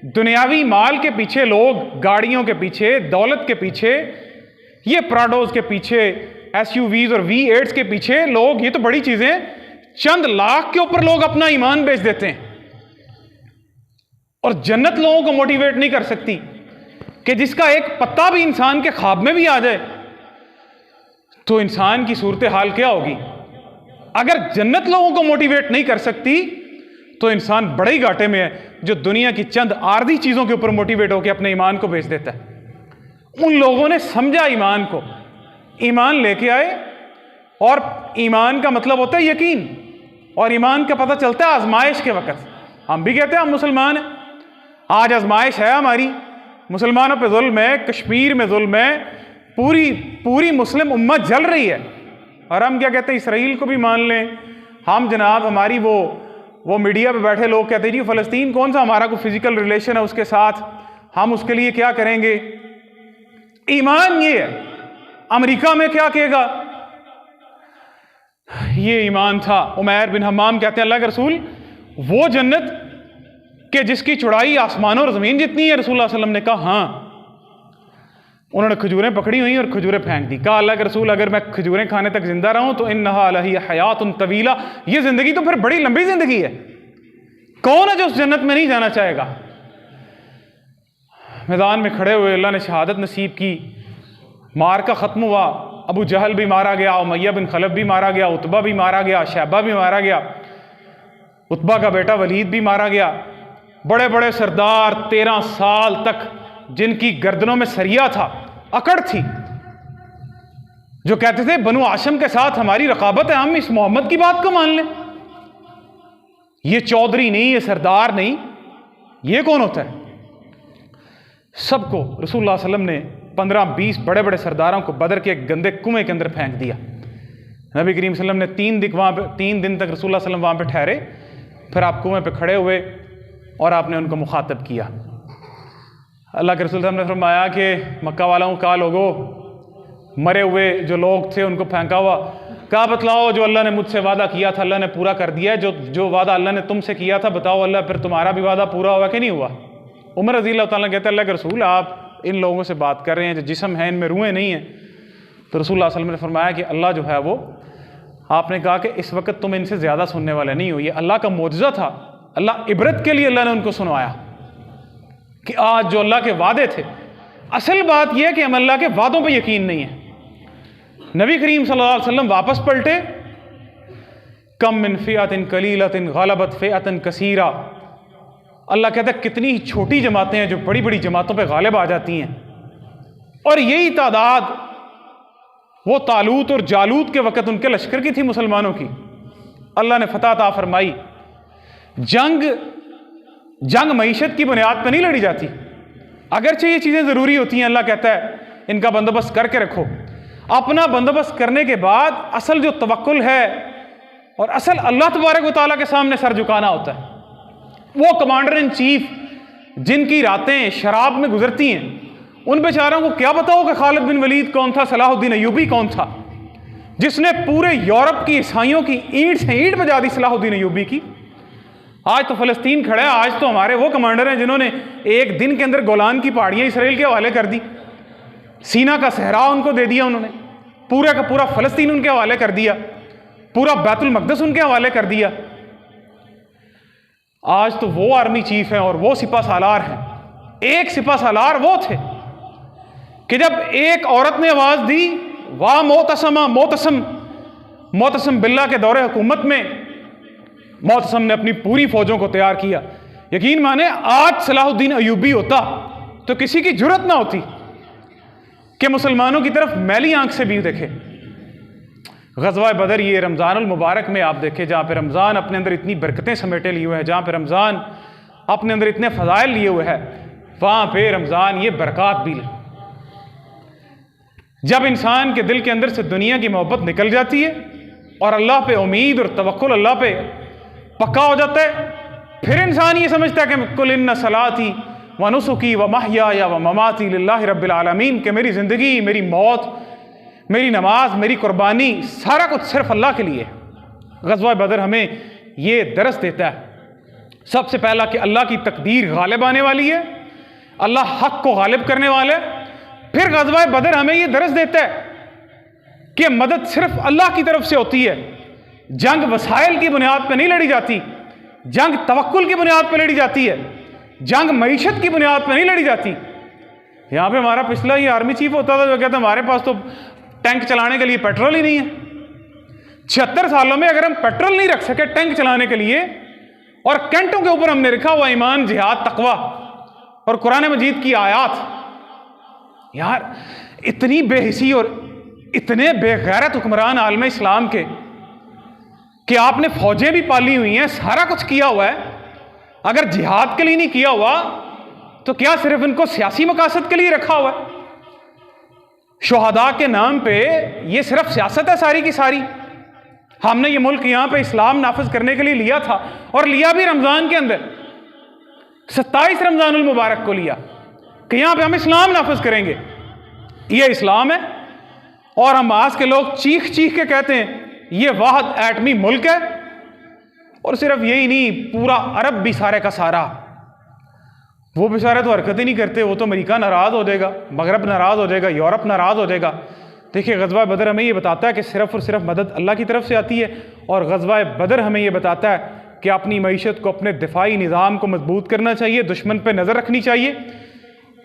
दुनियावी माल के पीछे लोग, गाड़ियों के पीछे, दौलत के पीछे, ये प्राडोज के पीछे, SUVs और V8s के पीछे लोग, ये तो बड़ी चीजें, चंद लाख के ऊपर लोग अपना ईमान बेच देते हैं। और जन्नत लोगों को मोटिवेट नहीं कर सकती कि जिसका एक पत्ता भी इंसान के ख्वाब में भी आ जाए तो इंसान की सूरत हाल क्या होगी। अगर जन्नत लोगों को मोटिवेट नहीं कर सकती तो इंसान बड़े ही घाटे में है जो दुनिया की चंद आर्धी चीजों के ऊपर मोटिवेट होकर अपने ईमान को बेच देता है। उन लोगों ने समझा ईमान को, ईमान लेके आए, और ईमान का मतलब होता है यकीन, और ईमान का पता चलता है आजमाइश के वक्त। हम भी कहते हैं हम मुसलमान हैं, आज आजमाइश है हमारी, मुसलमानों पे जुल्म है, कश्मीर में जुल्म है, पूरी मुस्लिम उम्मत जल रही है, और हम क्या कहते हैं इसराइल को भी मान लें। हम जनाब हमारी वो मीडिया पे बैठे लोग कहते हैं जी फ़लस्तीन कौन सा हमारा कोई फिजिकल रिलेशन है उसके साथ, हम उसके लिए क्या करेंगे। ईमान ये है, अमेरिका में क्या कहेगा, ये ईमान था। उमैर बिन हम्माम कहते हैं अल्लाह के रसूल, वो जन्नत कि जिसकी चौड़ाई आसमानों और ज़मीन जितनी है, रसूलुल्लाह सल्लल्लाहु अलैहि वसल्लम ने कहा हाँ। उन्होंने खजूरें पकड़ी हुई और खजूरें फेंक दी। कहा अल्लाह के रसूल अगर मैं खजूरें खाने तक जिंदा रहूं तो इन्नहा लही हयातुन तवीला, ये जिंदगी तो फिर बड़ी लंबी जिंदगी है, कौन है जो उस जन्नत में नहीं जाना चाहेगा। मैदान में खड़े हुए अल्लाह ने शहादत नसीब की, मार्का ख़त्म हुआ, अबू जहल भी मारा गया, उमैया बिन खलफ भी मारा गया, उतबा भी मारा गया, शैबा भी मारा गया, उतबा का बेटा वलीद भी मारा गया। बड़े बड़े सरदार 13 साल तक जिनकी गर्दनों में सरिया था, अकड़ थी, जो कहते थे बनु हाशिम के साथ हमारी रकाबत है, हम इस मोहम्मद की बात को मान लें। ये चौधरी नहीं, ये सरदार नहीं, ये कौन होता है। सबको रसूलुल्लाह सल्लल्लाहु अलैहि वसल्लम ने 15-20 बड़े बड़े सरदारों को बदर के एक गंदे कुएं के अंदर फेंक दिया। नबी करीम सल्लल्लाहु अलैहि वसल्लम ने 3 दिन तक रसूलुल्लाह सल्लल्लाहु अलैहि वसल्लम वहाँ पे ठहरे, फिर आप कुएं पे खड़े हुए और आपने उनको मुखातब किया। अल्लाह के रसूल ने फरमाया कि मक्का वालों का लोगो, मरे हुए जो लोग थे उनको फेंका हुआ, कहा बतलाओ जो अल्लाह ने मुझसे वादा किया था अल्लाह ने पूरा कर दिया है, जो वादा अल्लाह ने तुमसे किया था बताओ अल्लाह फिर तुम्हारा भी वादा पूरा हुआ कि नहीं हुआ। उमर रज़ी अल्लाह ताला कहते हैं अल्लाह के रसूल आप इन लोगों से बात कर रहे हैं जो जिस्म है इनमें रूहें नहीं हैं। तो रसूलुल्लाह सल्लल्लाहु अलैहि वसल्लम ने फरमाया कि अल्लाह जो है वो, आपने कहा कि इस वक्त तुम इनसे ज़्यादा सुनने वाले नहीं हो, ये अल्लाह का मोजज़ा था, अल्लाह इबरत के लिए अल्लाह ने उनको सुनवाया कि आज जो अल्लाह के वादे थे। असल बात यह है कि हम अल्लाह के वादों पे यकीन नहीं है। नबी करीम सल्लल्लाहु अलैहि वसल्लम वापस पलटे, कम मिन फ़िअतिन कलीलतिन ग़लबत फ़िअतन कसीरा। अल्लाह कहता है कितनी छोटी जमातें हैं जो बड़ी बड़ी जमातों पे गालिब आ जाती हैं, और यही तादाद वो तालूत और जालूत के वक़्त उनके लश्कर की थी मुसलमानों की। अल्लाह ने फतह अता फरमाई। जंग मईशत की बुनियाद पर नहीं लड़ी जाती, अगरचे ये चीज़ें ज़रूरी होती हैं, अल्लाह कहता है इनका बंदोबस्त करके रखो। अपना बंदोबस्त करने के बाद असल जो तवक्कुल है और असल अल्लाह तबारक व तआला के सामने सर झुकाना होता है। वो कमांडर इन चीफ जिनकी रातें शराब में गुजरती हैं, उन बेचारों को क्या बताओ कि खालिद बिन वलीद कौन था, सलाहुद्दीन अय्यूबी कौन था, जिसने पूरे यूरोप की ईसाइयों की ईंट से ईंट बजा दी सलाहुद्दीन अय्यूबी की। आज तो फ़लस्तीन खड़ा है, आज तो हमारे वो कमांडर हैं जिन्होंने एक दिन के अंदर गोलान की पहाड़ियाँ इसराइल के हवाले कर दी, सीना का सहरा उनको दे दिया, उन्होंने पूरा का पूरा फ़लस्तीन उनके हवाले कर दिया, पूरा बैतुल मक़दस उनके हवाले कर दिया। आज तो वो आर्मी चीफ हैं और वो सिपा सालार हैं। एक सिपा सालार वो थे कि जब एक औरत ने आवाज़ दी वाह मोतसमा मोतसम बिल्ला के दौरे हुकूमत में मोतसम ने अपनी पूरी फौजों को तैयार किया। यकीन माने आज सलाहुद्दीन अय्यूबी होता तो किसी की जुर्रत ना होती कि मुसलमानों की तरफ मैली आंख से भी देखे। ग़ज़वा बदर ये रमज़ानुल मुबारक में आप देखें, जहाँ पे रमज़ान अपने अंदर इतनी बरकतें समेटे लिए हुए हैं, जहाँ पे रमज़ान अपने अंदर इतने फ़ज़ाइल लिए हुए है, वहाँ पे रमज़ान ये बरक़ात भी ले। जब इंसान के दिल के अंदर से दुनिया की मोहब्बत निकल जाती है और अल्लाह पे उम्मीद और तवक्कुल अल्लाह पे पक्का हो जाता है, फिर इंसान ये समझता है कि कुल इन्ना सलाती व नुसुकी व महयाया व ममाती लिल्लाहि रब्बिल आलमीन, कि मेरी ज़िंदगी, मेरी मौत, मेरी नमाज, मेरी कुर्बानी, सारा कुछ सिर्फ अल्लाह के लिए। ग़ज़वा बदर हमें ये दरस देता है। सबसे पहला कि अल्लाह की तकदीर गालिब आने वाली है, अल्लाह हक को गालिब करने वाला है। फिर ग़ज़वा बदर हमें यह दर्स देता है कि मदद सिर्फ अल्लाह की तरफ से होती है। जंग वसाइल की बुनियाद पर नहीं लड़ी जाती, जंग तवक्कुल की बुनियाद पर लड़ी जाती है, जंग मईशत की बुनियाद पर नहीं लड़ी जाती। यहाँ पे हमारा पिछला ही आर्मी चीफ होता था जो कहता हमारे पास तो टैंक चलाने के लिए पेट्रोल ही नहीं है। 76 सालों में अगर हम पेट्रोल नहीं रख सके टैंक चलाने के लिए, और कैंटों के ऊपर हमने लिखा हुआ ईमान, जिहाद, तकवा और कुरान मजीद की आयात, यार इतनी बेहिसी और इतने बेगैरत हुक्मरान आलम इस्लाम के कि आपने फौजें भी पाली हुई हैं, सारा कुछ किया हुआ है, अगर जिहाद के लिए नहीं किया हुआ तो क्या सिर्फ इनको सियासी मकासद के लिए रखा हुआ है? शुहदा के नाम पे ये सिर्फ सियासत है सारी की सारी। हमने ये मुल्क यहां पे इस्लाम नाफिज करने के लिए लिया था, और लिया भी रमजान के अंदर, 27 रमजानुल मुबारक को लिया कि यहां पे हम इस्लाम नाफिज करेंगे, ये इस्लाम है। और हम आज के लोग चीख चीख के कहते हैं ये वाहिद एटमी मुल्क है। और सिर्फ यही नहीं, पूरा अरब भी सारे का सारा, वो बेचारे तो हरकत ही नहीं करते, वो तो अमेरिका नाराज हो जाएगा, मगरब नाराज हो जाएगा, यूरोप नाराज हो जाएगा। देखिए ग़ज़वा बदर हमें ये बताता है कि सिर्फ और सिर्फ मदद अल्लाह की तरफ से आती है, और ग़ज़वा बदर हमें ये बताता है कि अपनी मईशत को, अपने दिफाई निज़ाम को मजबूत करना चाहिए, दुश्मन पर नज़र रखनी चाहिए।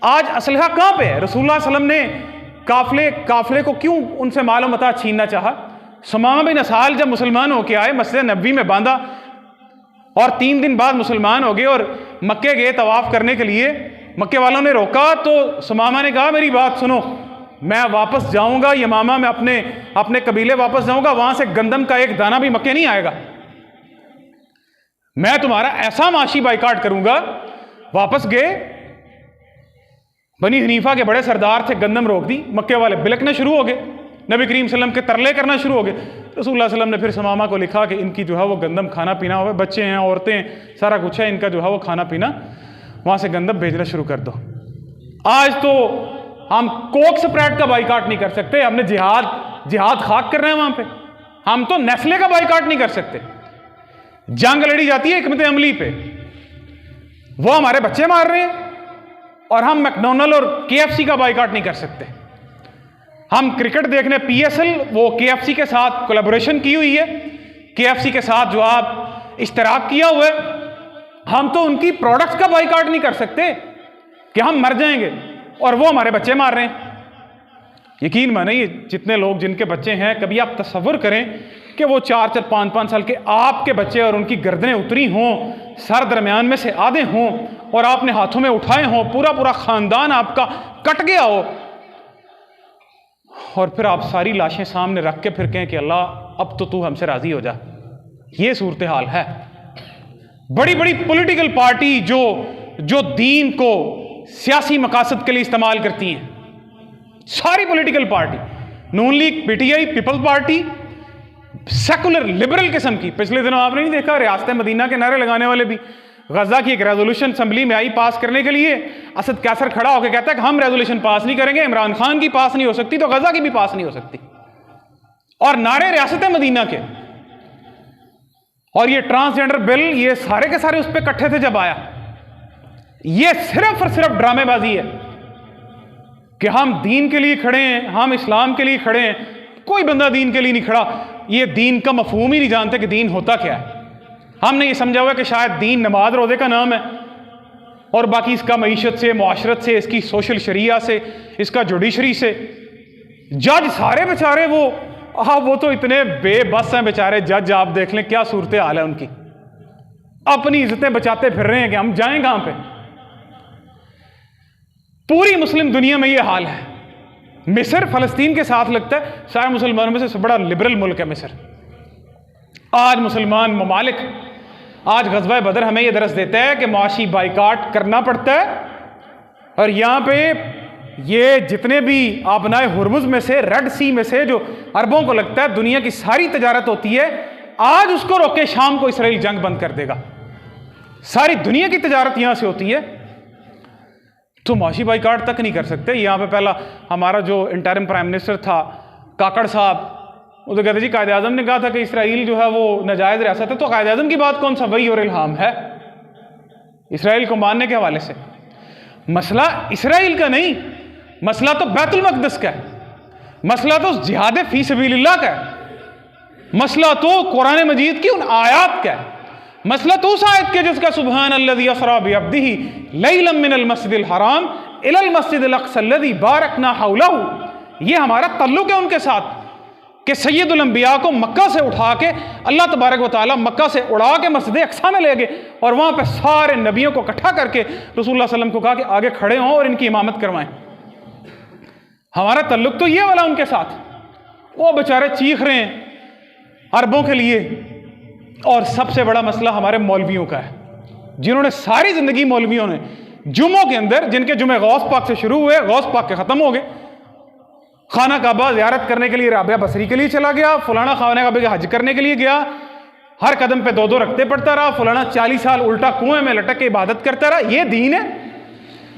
आज असलहा कहाँ पे है? रसूलुल्लाह सल्लल्लाहु अलैहि वसल्लम ने काफले को क्यों उनसे मालो मता छीनना चाहा? सुमामा बिन असाल जब मुसलमान होकर आए, मस्जिद नबवी में बांधा, और 3 दिन बाद मुसलमान हो गए और मक्के गए तवाफ करने के लिए। मक्के वालों ने रोका तो सुमामा ने कहा मेरी बात सुनो, मैं वापस जाऊंगा यमामा में, अपने कबीले वापस जाऊंगा, वहां से गंदम का एक दाना भी मक्के नहीं आएगा, मैं तुम्हारा ऐसा माशी बाइकाट करूंगा। वापस गए, बनी हनीफा के बड़े सरदार थे, गंदम रोक दी, मक्के वाले बिलकने शुरू हो गए, नबी करीम सल्लम के तरले करना शुरू हो गए। रसूलुल्लाह सल्लम ने फिर सुमामा को लिखा कि इनकी जो है वो गंदम खाना पीना हो, बच्चे हैं, औरतें हैं, सारा कुछ है, इनका जो है वो खाना पीना वहां से गंदम भेजना शुरू कर दो। आज तो हम कोक स्प्रेड का बाइकाट नहीं कर सकते, हमने जिहाद खाक कर रहे हैं वहां पे, हम तो नेस्ले का बाइकाट नहीं कर सकते। जंग लड़ी जाती है हिकमत अमली पे, वो हमारे बच्चे मार रहे हैं, और हम मैकडोनल्ड और KFC का बाइकाट नहीं कर सकते। हम क्रिकेट देखने PSL, वो KFC के साथ कोलैबोरेशन की हुई है, KFC के साथ जो आप इश्तराक किया हुआ है, हम तो उनकी प्रोडक्ट्स का बाइकाट नहीं कर सकते कि हम मर जाएंगे और वो हमारे बच्चे मार रहे हैं। यकीन मानिए जितने लोग जिनके बच्चे हैं, कभी आप तसव्वुर करें कि वो 4-4, 5-5 साल के आपके बच्चे और उनकी गर्दनें उतरी हों, सर दरमियान में से आधे हों, और आपने हाथों में उठाए हों, पूरा खानदान आपका कट गया हो, और फिर आप सारी लाशें सामने रख के फिर कहें कि अल्लाह अब तो तू हमसे राजी हो जा। ये सूरत हाल है। बड़ी बड़ी पॉलिटिकल पार्टी जो दीन को सियासी मकासद के लिए इस्तेमाल करती हैं, सारी political party, Noon league, PTI, people's party, secular liberal किस्म की। पिछले दिनों आपने नहीं देखा, रियासत मदीना के नारे लगाने वाले भी, गजा की एक रेजोल्यूशन असेंबली में आई पास करने के लिए, असद कैसर खड़ा होकर कहता है कि हम रेजोल्यूशन पास नहीं करेंगे, इमरान खान की पास नहीं हो सकती तो गजा की भी पास नहीं हो सकती, और नारे रियासत मदीना के। और ये ट्रांसजेंडर बिल, ये सारे के सारे उस पर इकट्ठे थे जब आया। ये सिर्फ और सिर्फ ड्रामेबाजी है कि हम दीन के लिए खड़े हैं, हम इस्लाम के लिए खड़े हैं। कोई बंदा दीन के लिए नहीं खड़ा, ये दीन का मफहूम ही नहीं जानते कि दीन होता क्या है। हमने ये समझा हुआ कि शायद दीन नमाज रोज़े का नाम है, और बाकी इसका मईशत से, मुआशरत से, इसकी सोशल शरिया से, इसका जुडिशरी से। जज सारे बेचारे वो तो इतने बेबस हैं बेचारे जज, आप देख लें क्या सूरत हाल है उनकी, अपनी इज्जतें बचाते फिर रहे हैं कि हम जाएं कहां पे। पूरी मुस्लिम दुनिया में ये हाल है। मिस्र फ़लस्तीन के साथ लगता है सारे मुसलमानों में से बड़ा लिबरल मुल्क है मिस्र। आज मुसलमान ममालिक, आज ग़ज़वा बदर हमें यह दरस देता है कि मुआशी बाइकाट करना पड़ता है। और यहाँ पे ये जितने भी आबनाए हुर्मुज़ में से, रेड सी में से जो अरबों को लगता है दुनिया की सारी तजारत होती है, आज उसको रोके शाम को इसराइल जंग बंद कर देगा। सारी दुनिया की तजारत यहाँ से होती है, तो मुआशी बाइकाट तक नहीं कर सकते। यहाँ पे पहला हमारा जो इंटरिम प्राइम मिनिस्टर था काकड़ साहब, वो तो कहते जी कायद आज़म ने कहा था कि इसराइल जो है वो नाजायज़ रियासत है, तो कायद आज़म की बात कौन सा वही और इल्हाम है। इसराइल को मानने के हवाले से। मसला इसराइल का नहीं, मसला तो बैतुल मक़दस का है, मसला तो जिहाद फी सबीलिल्लाह का है, मसला तो कुरान मजीद की उन आयात का है, मसला तो उस आयत के जिसका सुबहान अल्लज़ी असरा बिअब्दिही लैलन मिनल मस्जिदिल हराम इलल मस्जिदिल अक़सा अल्लज़ी बारकना हौलहू। ये हमारा तल्लुक है उनके साथ कि सैयदुल अंबिया को मक्का से उठा के अल्लाह तबारक व तआला मक्का से उड़ा के मस्जिद अक़सा में ले गए और वहाँ पे सारे नबियों को इकट्ठा करके रसूलुल्लाह सल्लल्लाहु अलैहि वसल्लम को कहा कि आगे खड़े हों और इनकी इमामत करवाएं। हमारा तल्लुक तो ये वाला उनके साथ। वो बेचारे चीख रहे हैं अरबों के लिए। और सबसे बड़ा मसला हमारे मौलवियों का है, जिन्होंने सारी ज़िंदगी मौलवियों ने जुम्मों के अंदर, जिनके जुमे गौस पाक से शुरू हुए, गौस पाक के ख़त्म हो गए, खाना काबा ज़ियारत करने के लिए राबिया बसरी के लिए चला गया, फलाना खाना काबे का हज करने के लिए गया, हर कदम पे 2-2 रखते पड़ता रहा, फलाना 40 साल उल्टा कुएं में लटक के इबादत करता रहा। ये दीन है?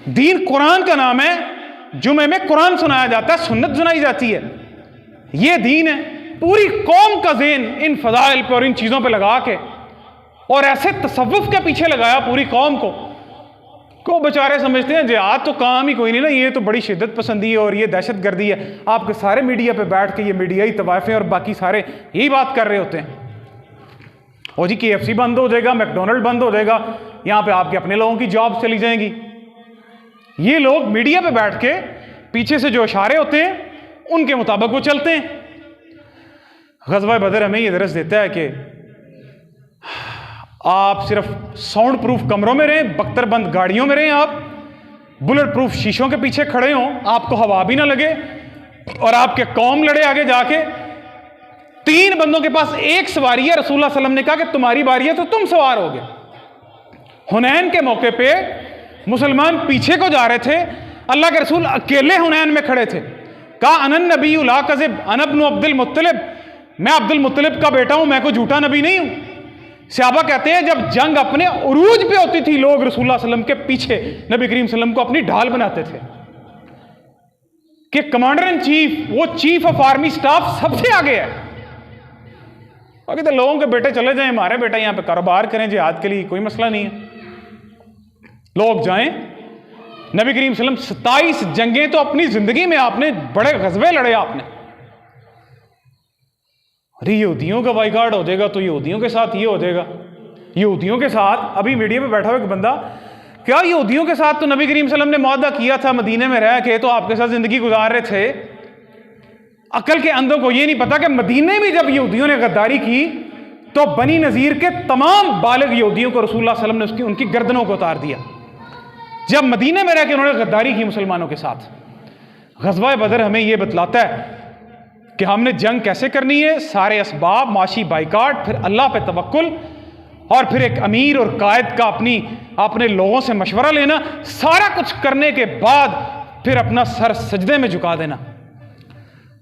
दीन कुरान का नाम है, जुमे में कुरान सुनाया जाता है, सुन्नत सुनाई जाती है, ये दीन है। पूरी कौम का ज़हन इन फ़ज़ाइल पे और इन चीज़ों पे लगा के और ऐसे तसव्वुफ़ के पीछे लगाया पूरी कौम को बेचारे समझते हैं जिहाद तो काम ही कोई नहीं ना, ये तो बड़ी शिद्दत पसंदी है और ये दहशत गर्दी है। आपके सारे मीडिया पे बैठ के ये मीडियाई तवाफ़ें और बाकी सारे यही बात कर रहे होते हैं। और जी KFC बंद हो जाएगा, मैकडोनल्ड बंद हो जाएगा, यहाँ पे आपके अपने लोगों की जॉब चली जाएंगी। ये लोग मीडिया पे बैठ के पीछे से जो इशारे होते हैं उनके मुताबिक वो चलते हैं। ग़ज़वा बदर हमें ये दरस देता है कि आप सिर्फ साउंड प्रूफ कमरों में रहें, बख्तर बंद गाड़ियों में रहें, आप बुलेट प्रूफ शीशों के पीछे खड़े हों, आपको हवा भी ना लगे और आपके कौम लड़े आगे जाके। 3 बंदों के पास एक सवारी है, रसूलुल्लाह सल्लल्लाहु अलैहि वसल्लम ने कहा कि तुम्हारी बारी है तो तुम सवार होगे। हुनैन के मौके पे मुसलमान पीछे को जा रहे थे, अल्लाह के रसूल अकेले हुनैन में खड़े थे। कहा अनन नबी ला कज़िब अना इब्नु अब्दुल मुत्तलिब, मैं अब्दुल मुत्तलिब का बेटा हूं, मैं कोई झूठा नबी नहीं हूं। सहाबा कहते हैं जब जंग अपने उरूज पे होती थी, लोग रसूलुल्लाह सल्लल्लाहु अलैहि वसल्लम के पीछे नबी करीम सल्लल्लाहु अलैहि वसल्लम को अपनी ढाल बनाते थे कि कमांडर इन चीफ, वो चीफ ऑफ आर्मी स्टाफ सबसे आगे है। बाकी तो लोगों के बेटे चले जाएं, हमारे बेटा यहां पे कारोबार करें, जिहाद के लिए कोई मसला नहीं है, लोग जाएं। नबी करीम सल्लल्लाहु अलैहि वसल्लम 27 जंगें तो अपनी जिंदगी में आपने बड़े गज़वे लड़े आपने। अरे यहूदियों का बाइकाट हो जाएगा तो यहूदियों के साथ ये हो जाएगा, यहूदियों के साथ। अभी मीडिया पे बैठा हुआ एक बंदा, क्या यहूदियों के साथ तो नबी करीम सल्लल्लाहु अलैहि वसल्लम ने मुआहदा किया था, मदीने में रह के तो आपके साथ जिंदगी गुजार रहे थे। अकल के अंधों को ये नहीं पता कि मदीने में जब यहूदियों ने गद्दारी की तो बनी नज़ीर के तमाम बालिग यहूदियों को रसूलुल्लाह सल्लल्लाहु अलैहि वसल्लम ने उनकी गर्दनों को उतार दिया, जब मदीने में रह के उन्होंने गद्दारी की मुसलमानों के साथ। ग़ज़वा बदर हमें यह बतलाता है कि हमने जंग कैसे करनी है, सारे असबाब, माशी बाइकाट, फिर अल्लाह पे तवक्कुल और फिर एक अमीर और कायद का अपने लोगों से मशवरा लेना, सारा कुछ करने के बाद फिर अपना सर सजदे में झुका देना।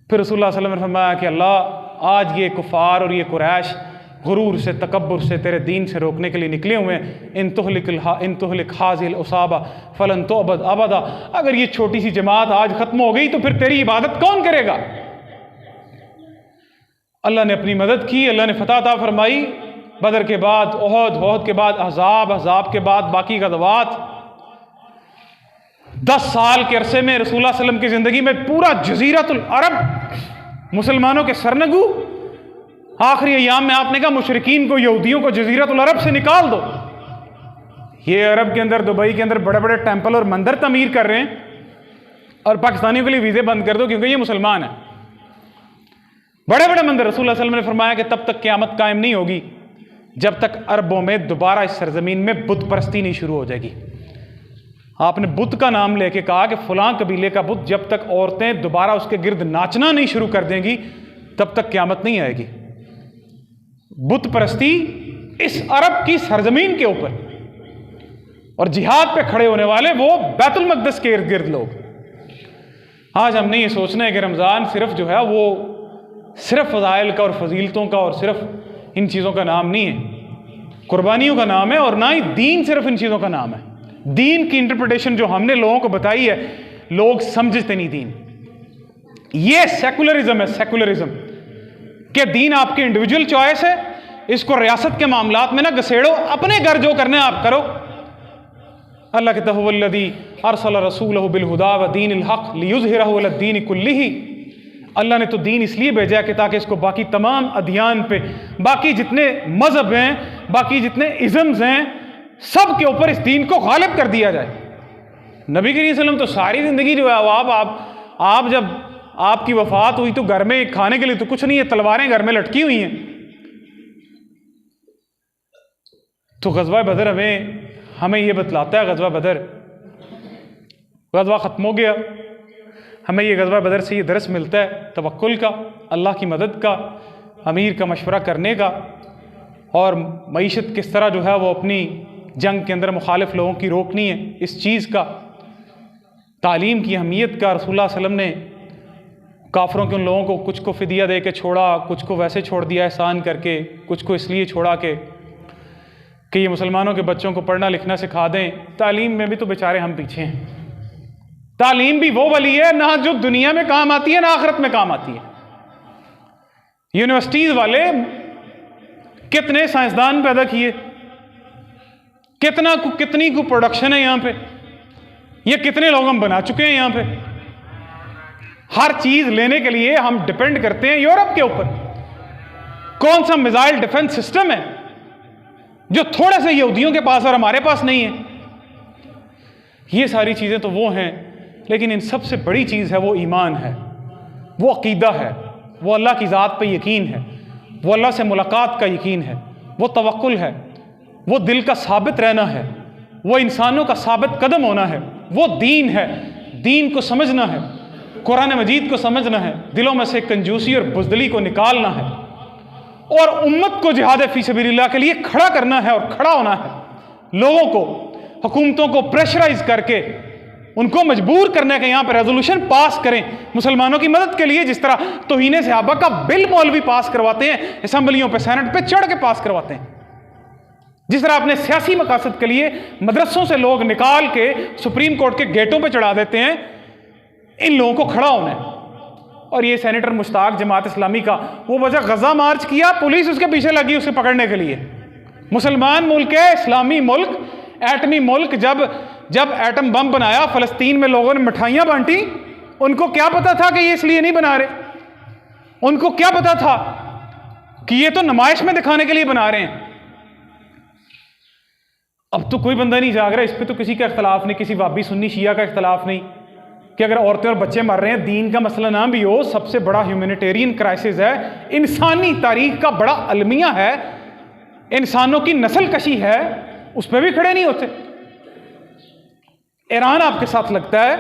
फिर रसूलुल्लाह सल्लल्लाहु अलैहि वसल्लम ने फरमाया कि अल्लाह आज ये कुफार और ये कुरैश गुरूर से, तकब्बुर से, तेरे दीन से रोकने के लिए निकले हुए हैं। इन तुहलिक हाज़िल उसाबा फलन तुअबद अबदा, अगर ये छोटी सी जमात आज खत्म हो गई तो फिर तेरी इबादत कौन करेगा। अल्लाह ने अपनी मदद की, अल्लाह ने फतह अता फरमाई। बदर के बाद ओहद के बाद अहज़ाब के बाद बाकी ग़ज़वात। 10 साल के अरसे में रसूलुल्लाह सल्लल्लाहु अलैहि वसल्लम की ज़िंदगी में पूरा जज़ीरतुल अरब मुसलमानों के सरनगू। आखिरी अय्याम में आपने कहा मुशरिकीन को, यहूदियों को जज़ीरतुल अरब से निकाल दो। ये अरब के अंदर, दुबई के अंदर बड़े बड़े टेम्पल और मंदिर तमीर कर रहे हैं और पाकिस्तानियों के लिए वीज़े बंद कर दो क्योंकि ये मुसलमान है। बड़े बड़े मंदिर। रसूलुल्लाह सल्लल्लाहु अलैहि वसल्लम ने फरमाया कि तब तक क़यामत कायम नहीं होगी जब तक अरबों में दोबारा इस सरजमीन में बुत परस्ती नहीं शुरू हो जाएगी। आपने बुत का नाम लेके कहा कि फलां कबीले का बुत, जब तक औरतें दोबारा उसके गिर्द नाचना नहीं शुरू कर देंगी तब तक क़यामत नहीं आएगी। बुत परस्ती इस अरब की सरजमीन के ऊपर, और जिहाद पे खड़े होने वाले वो बैतुल मक़दस के इर्द गिर्द लोग। आज हमने ये सोचना है कि रमज़ान सिर्फ जो है वो सिर्फ फ़ज़ाइल का और फजीलतों का और सिर्फ इन चीज़ों का नाम नहीं है, कुर्बानियों का नाम है, और ना ही दीन सिर्फ इन चीज़ों का नाम है। दीन की इंटरप्रिटेशन जो हमने लोगों को बताई है, लोग समझते नहीं दीन। ये सेकुलरिज्म है, सेकुलरिज्म कि दीन आपकी इंडिविजुअल चॉइस है, इसको रियासत के मामलात में ना घसेड़ो, अपने घर जो करना है आप करो। अल्लाह कहता है वल्लज़ी अरसल रसूलहु बिल हुदा व दीनिल हक़ लियुज़हिरहु अला दीन कुल्लिही। अल्लाह ने तो दीन इसलिए भेजा है कि ताकि इसको बाकी तमाम अदियान पे, बाकी जितने मज़हब हैं, बाकी जितने इज़म्स हैं, सब के ऊपर इस दीन को गालिब कर दिया जाए। नबी करीम सल्लल्लाहु अलैहि वसल्लम तो सारी ज़िंदगी जो है आप जब आपकी वफ़ात हुई तो घर में खाने के लिए तो कुछ नहीं है, तलवारें घर में लटकी हुई हैं। तो ग़ज़वा बदर हमें ये बतलाता है, ग़ज़वा ख़त्म हो गया, हमें ये ग़ज़वा बदर से ये दर्स मिलता है तवक्कुल का, अल्लाह की मदद का, अमीर का मशवरा करने का, और मईशत किस तरह जो है वो अपनी जंग के अंदर मुखालिफ लोगों की रोकनी है, इस चीज़ का, तालीम की अहमियत का। रसूलुल्लाह सल्लल्लाहु अलैहि वसल्लम ने काफरों के उन लोगों को कुछ को फ़िदिया दे के छोड़ा, कुछ को वैसे छोड़ दिया एहसान करके, कुछ को इसलिए छोड़ा कि ये मुसलमानों के बच्चों को पढ़ना लिखना सिखा दें। तालीम में भी तो बेचारे हम पीछे हैं। तालीम भी वो वाली है ना जो दुनिया में काम आती है ना आखिरत में काम आती है। यूनिवर्सिटीज वाले कितने साइंसदान पैदा किए, कितनी को प्रोडक्शन है यहाँ पे, ये कितने लोग हम बना चुके हैं यहाँ पे। हर चीज लेने के लिए हम डिपेंड करते हैं यूरोप के ऊपर। कौन सा मिसाइल डिफेंस सिस्टम है जो थोड़ा से यहूदियों के पास और हमारे पास नहीं है। ये सारी चीजें तो वो हैं, लेकिन इन सबसे बड़ी चीज है वो ईमान है, वो अकीदा है, वो अल्लाह की ज़ात पे यकीन है, वो अल्लाह से मुलाकात का यकीन है, वो तवक्कुल है, वो दिल का साबित रहना है, वो इंसानों का साबित कदम होना है, वो दीन है, दीन को समझना है, कुरान मजीद को समझना है, दिलों में से कंजूसी और बुज़दिली को निकालना है, और उम्मत को जिहाद फी सबीलिल्लाह के लिए खड़ा करना है और खड़ा होना है। लोगों को, हुकूमतों को प्रेशराइज करके उनको मजबूर करने के यहाँ पर रेजोल्यूशन पास करें मुसलमानों की मदद के लिए, जिस तरह तौहीन सहाबा का बिल मौलवी पास करवाते हैं, असेंबलियों पे, सेनेट पे चढ़ के पास करवाते हैं, जिस तरह अपने सियासी मकासद के लिए मदरसों से लोग निकाल के सुप्रीम कोर्ट के गेटों पे चढ़ा देते हैं। इन लोगों को खड़ा होना है। और ये सेनेटर मुश्ताक जमात इस्लामी का वो वजह गजा मार्च किया, पुलिस उसके पीछे लगी उसे पकड़ने के लिए। मुसलमान मुल्क है, इस्लामी मुल्क, एटमी मुल्क, जब एटम बम बनाया फलस्तीन में लोगों ने मिठाइयां बांटी, उनको क्या पता था कि ये इसलिए नहीं बना रहे? उनको क्या पता था कि ये तो नुमाइश में दिखाने के लिए बना रहे हैं? अब तो कोई बंदा नहीं जाग रहा, इस पर तो किसी का इख्तलाफ नहीं, किसी वाबी सुन्नी शिया का इख्तलाफ नहीं कि अगर औरतें और बच्चे मर रहे हैं, दीन का मसला ना भी हो, सबसे बड़ा ह्यूमैनिटेरियन क्राइसिस है, इंसानी तारीख का बड़ा अलमिया है, इंसानों की नस्ल कशी है, उस पर भी खड़े नहीं होते। ईरान आपके साथ लगता है,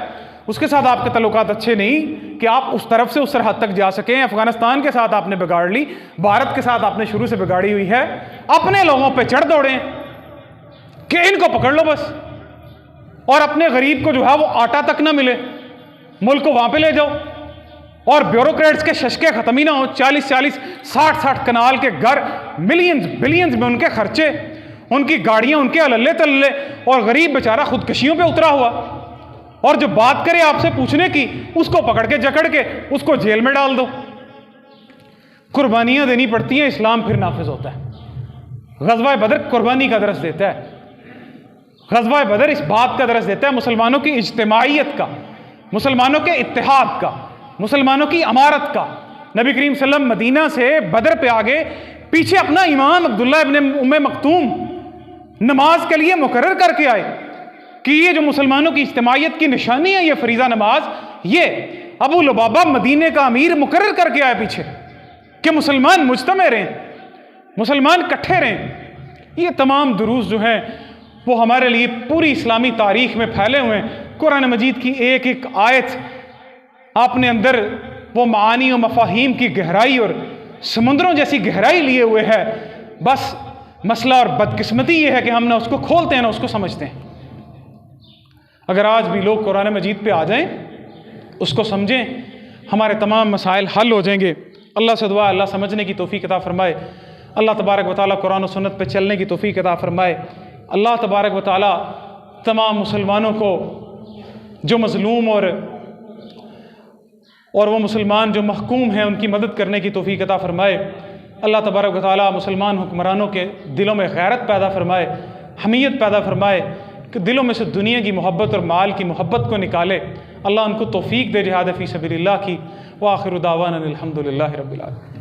उसके साथ आपके तल्लुकात अच्छे नहीं कि आप उस तरफ से उस सरहद तक जा सकें। अफगानिस्तान के साथ आपने बिगाड़ ली, भारत के साथ आपने शुरू से बिगाड़ी हुई है। अपने लोगों पे चढ़ दौड़े कि इनको पकड़ लो बस, और अपने गरीब को जो है वो आटा तक ना मिले, मुल्क को वहां पे ले जाओ, और ब्यूरोक्रेट्स के शशके खत्म ही ना हो। 40-40, 60-60 कनाल के घर, मिलियंस बिलियंस में उनके खर्चे, उनकी गाड़ियां उनके अलल्ले तल्ले, और गरीब बेचारा खुदकशियों पे उतरा हुआ। और जो बात करे आपसे पूछने की, उसको पकड़ के जकड़ के उसको जेल में डाल दो। कुर्बानियां देनी पड़ती हैं, इस्लाम फिर नाफिज होता है। ग़ज़वा बदर कुर्बानी का दरस देता है। ग़ज़वा बदर इस बात का दरस देता है, मुसलमानों की इज्तिमाइयत का, मुसलमानों के इत्तेहाद का, मुसलमानों की अमारत का। नबी करीम सल्लल्लाहु अलैहि वसल्लम मदीना से बदर पे आगे, पीछे अपना इमाम अब्दुल्ला इब्न उम्मे मक्तूम नमाज के लिए मुकर्रर करके आए कि ये जो मुसलमानों की इज्तिमाइयत की निशानी है, ये फरीज़ा नमाज, ये अबू लुबाबा मदीने का अमीर मुकर्रर करके आए पीछे कि मुसलमान मुज्तमे रहें, मुसलमान इकट्ठे रहें। ये तमाम दुरूस जो हैं वो हमारे लिए पूरी इस्लामी तारीख में फैले हुए हैं। कुरान मजीद की एक एक आयत आपने अंदर वो मानी और मफाहीम की गहराई और समुद्रों जैसी गहराई लिए हुए है। बस मसला और बदकिस्मती ये है कि हम ना उसको खोलते हैं ना उसको समझते हैं। अगर आज भी लोग कुरान मजीद पे आ जाएं, उसको समझें, हमारे तमाम मसाइल हल हो जाएंगे। अल्लाह से दुआ, अल्लाह समझने की तौफीक अता फरमाए। अल्लाह तबारक व तआला कुरान और सुन्नत पे चलने की तौफीक अता फरमाए। अल्लाह तबारक व तआला तमाम मुसलमानों को, जो मज़लूम और वो मुसलमान जो महकूम हैं, उनकी मदद करने की तौफीक अता फरमाए। अल्लाह तबारक व तआला मुसलमान हुक्मरानों के दिलों में गैरत पैदा फरमाए, हमीयत पैदा फरमाए, कि दिलों में से दुनिया की मोहब्बत और माल की मोहब्बत को निकाले। अल्लाह उनको तौफीक दे जिहाद फ़ी सबीलिल्लाह की। व आखिर दावाना अनिल हम्दुलिल्लाहि रब्बिल आलमीन।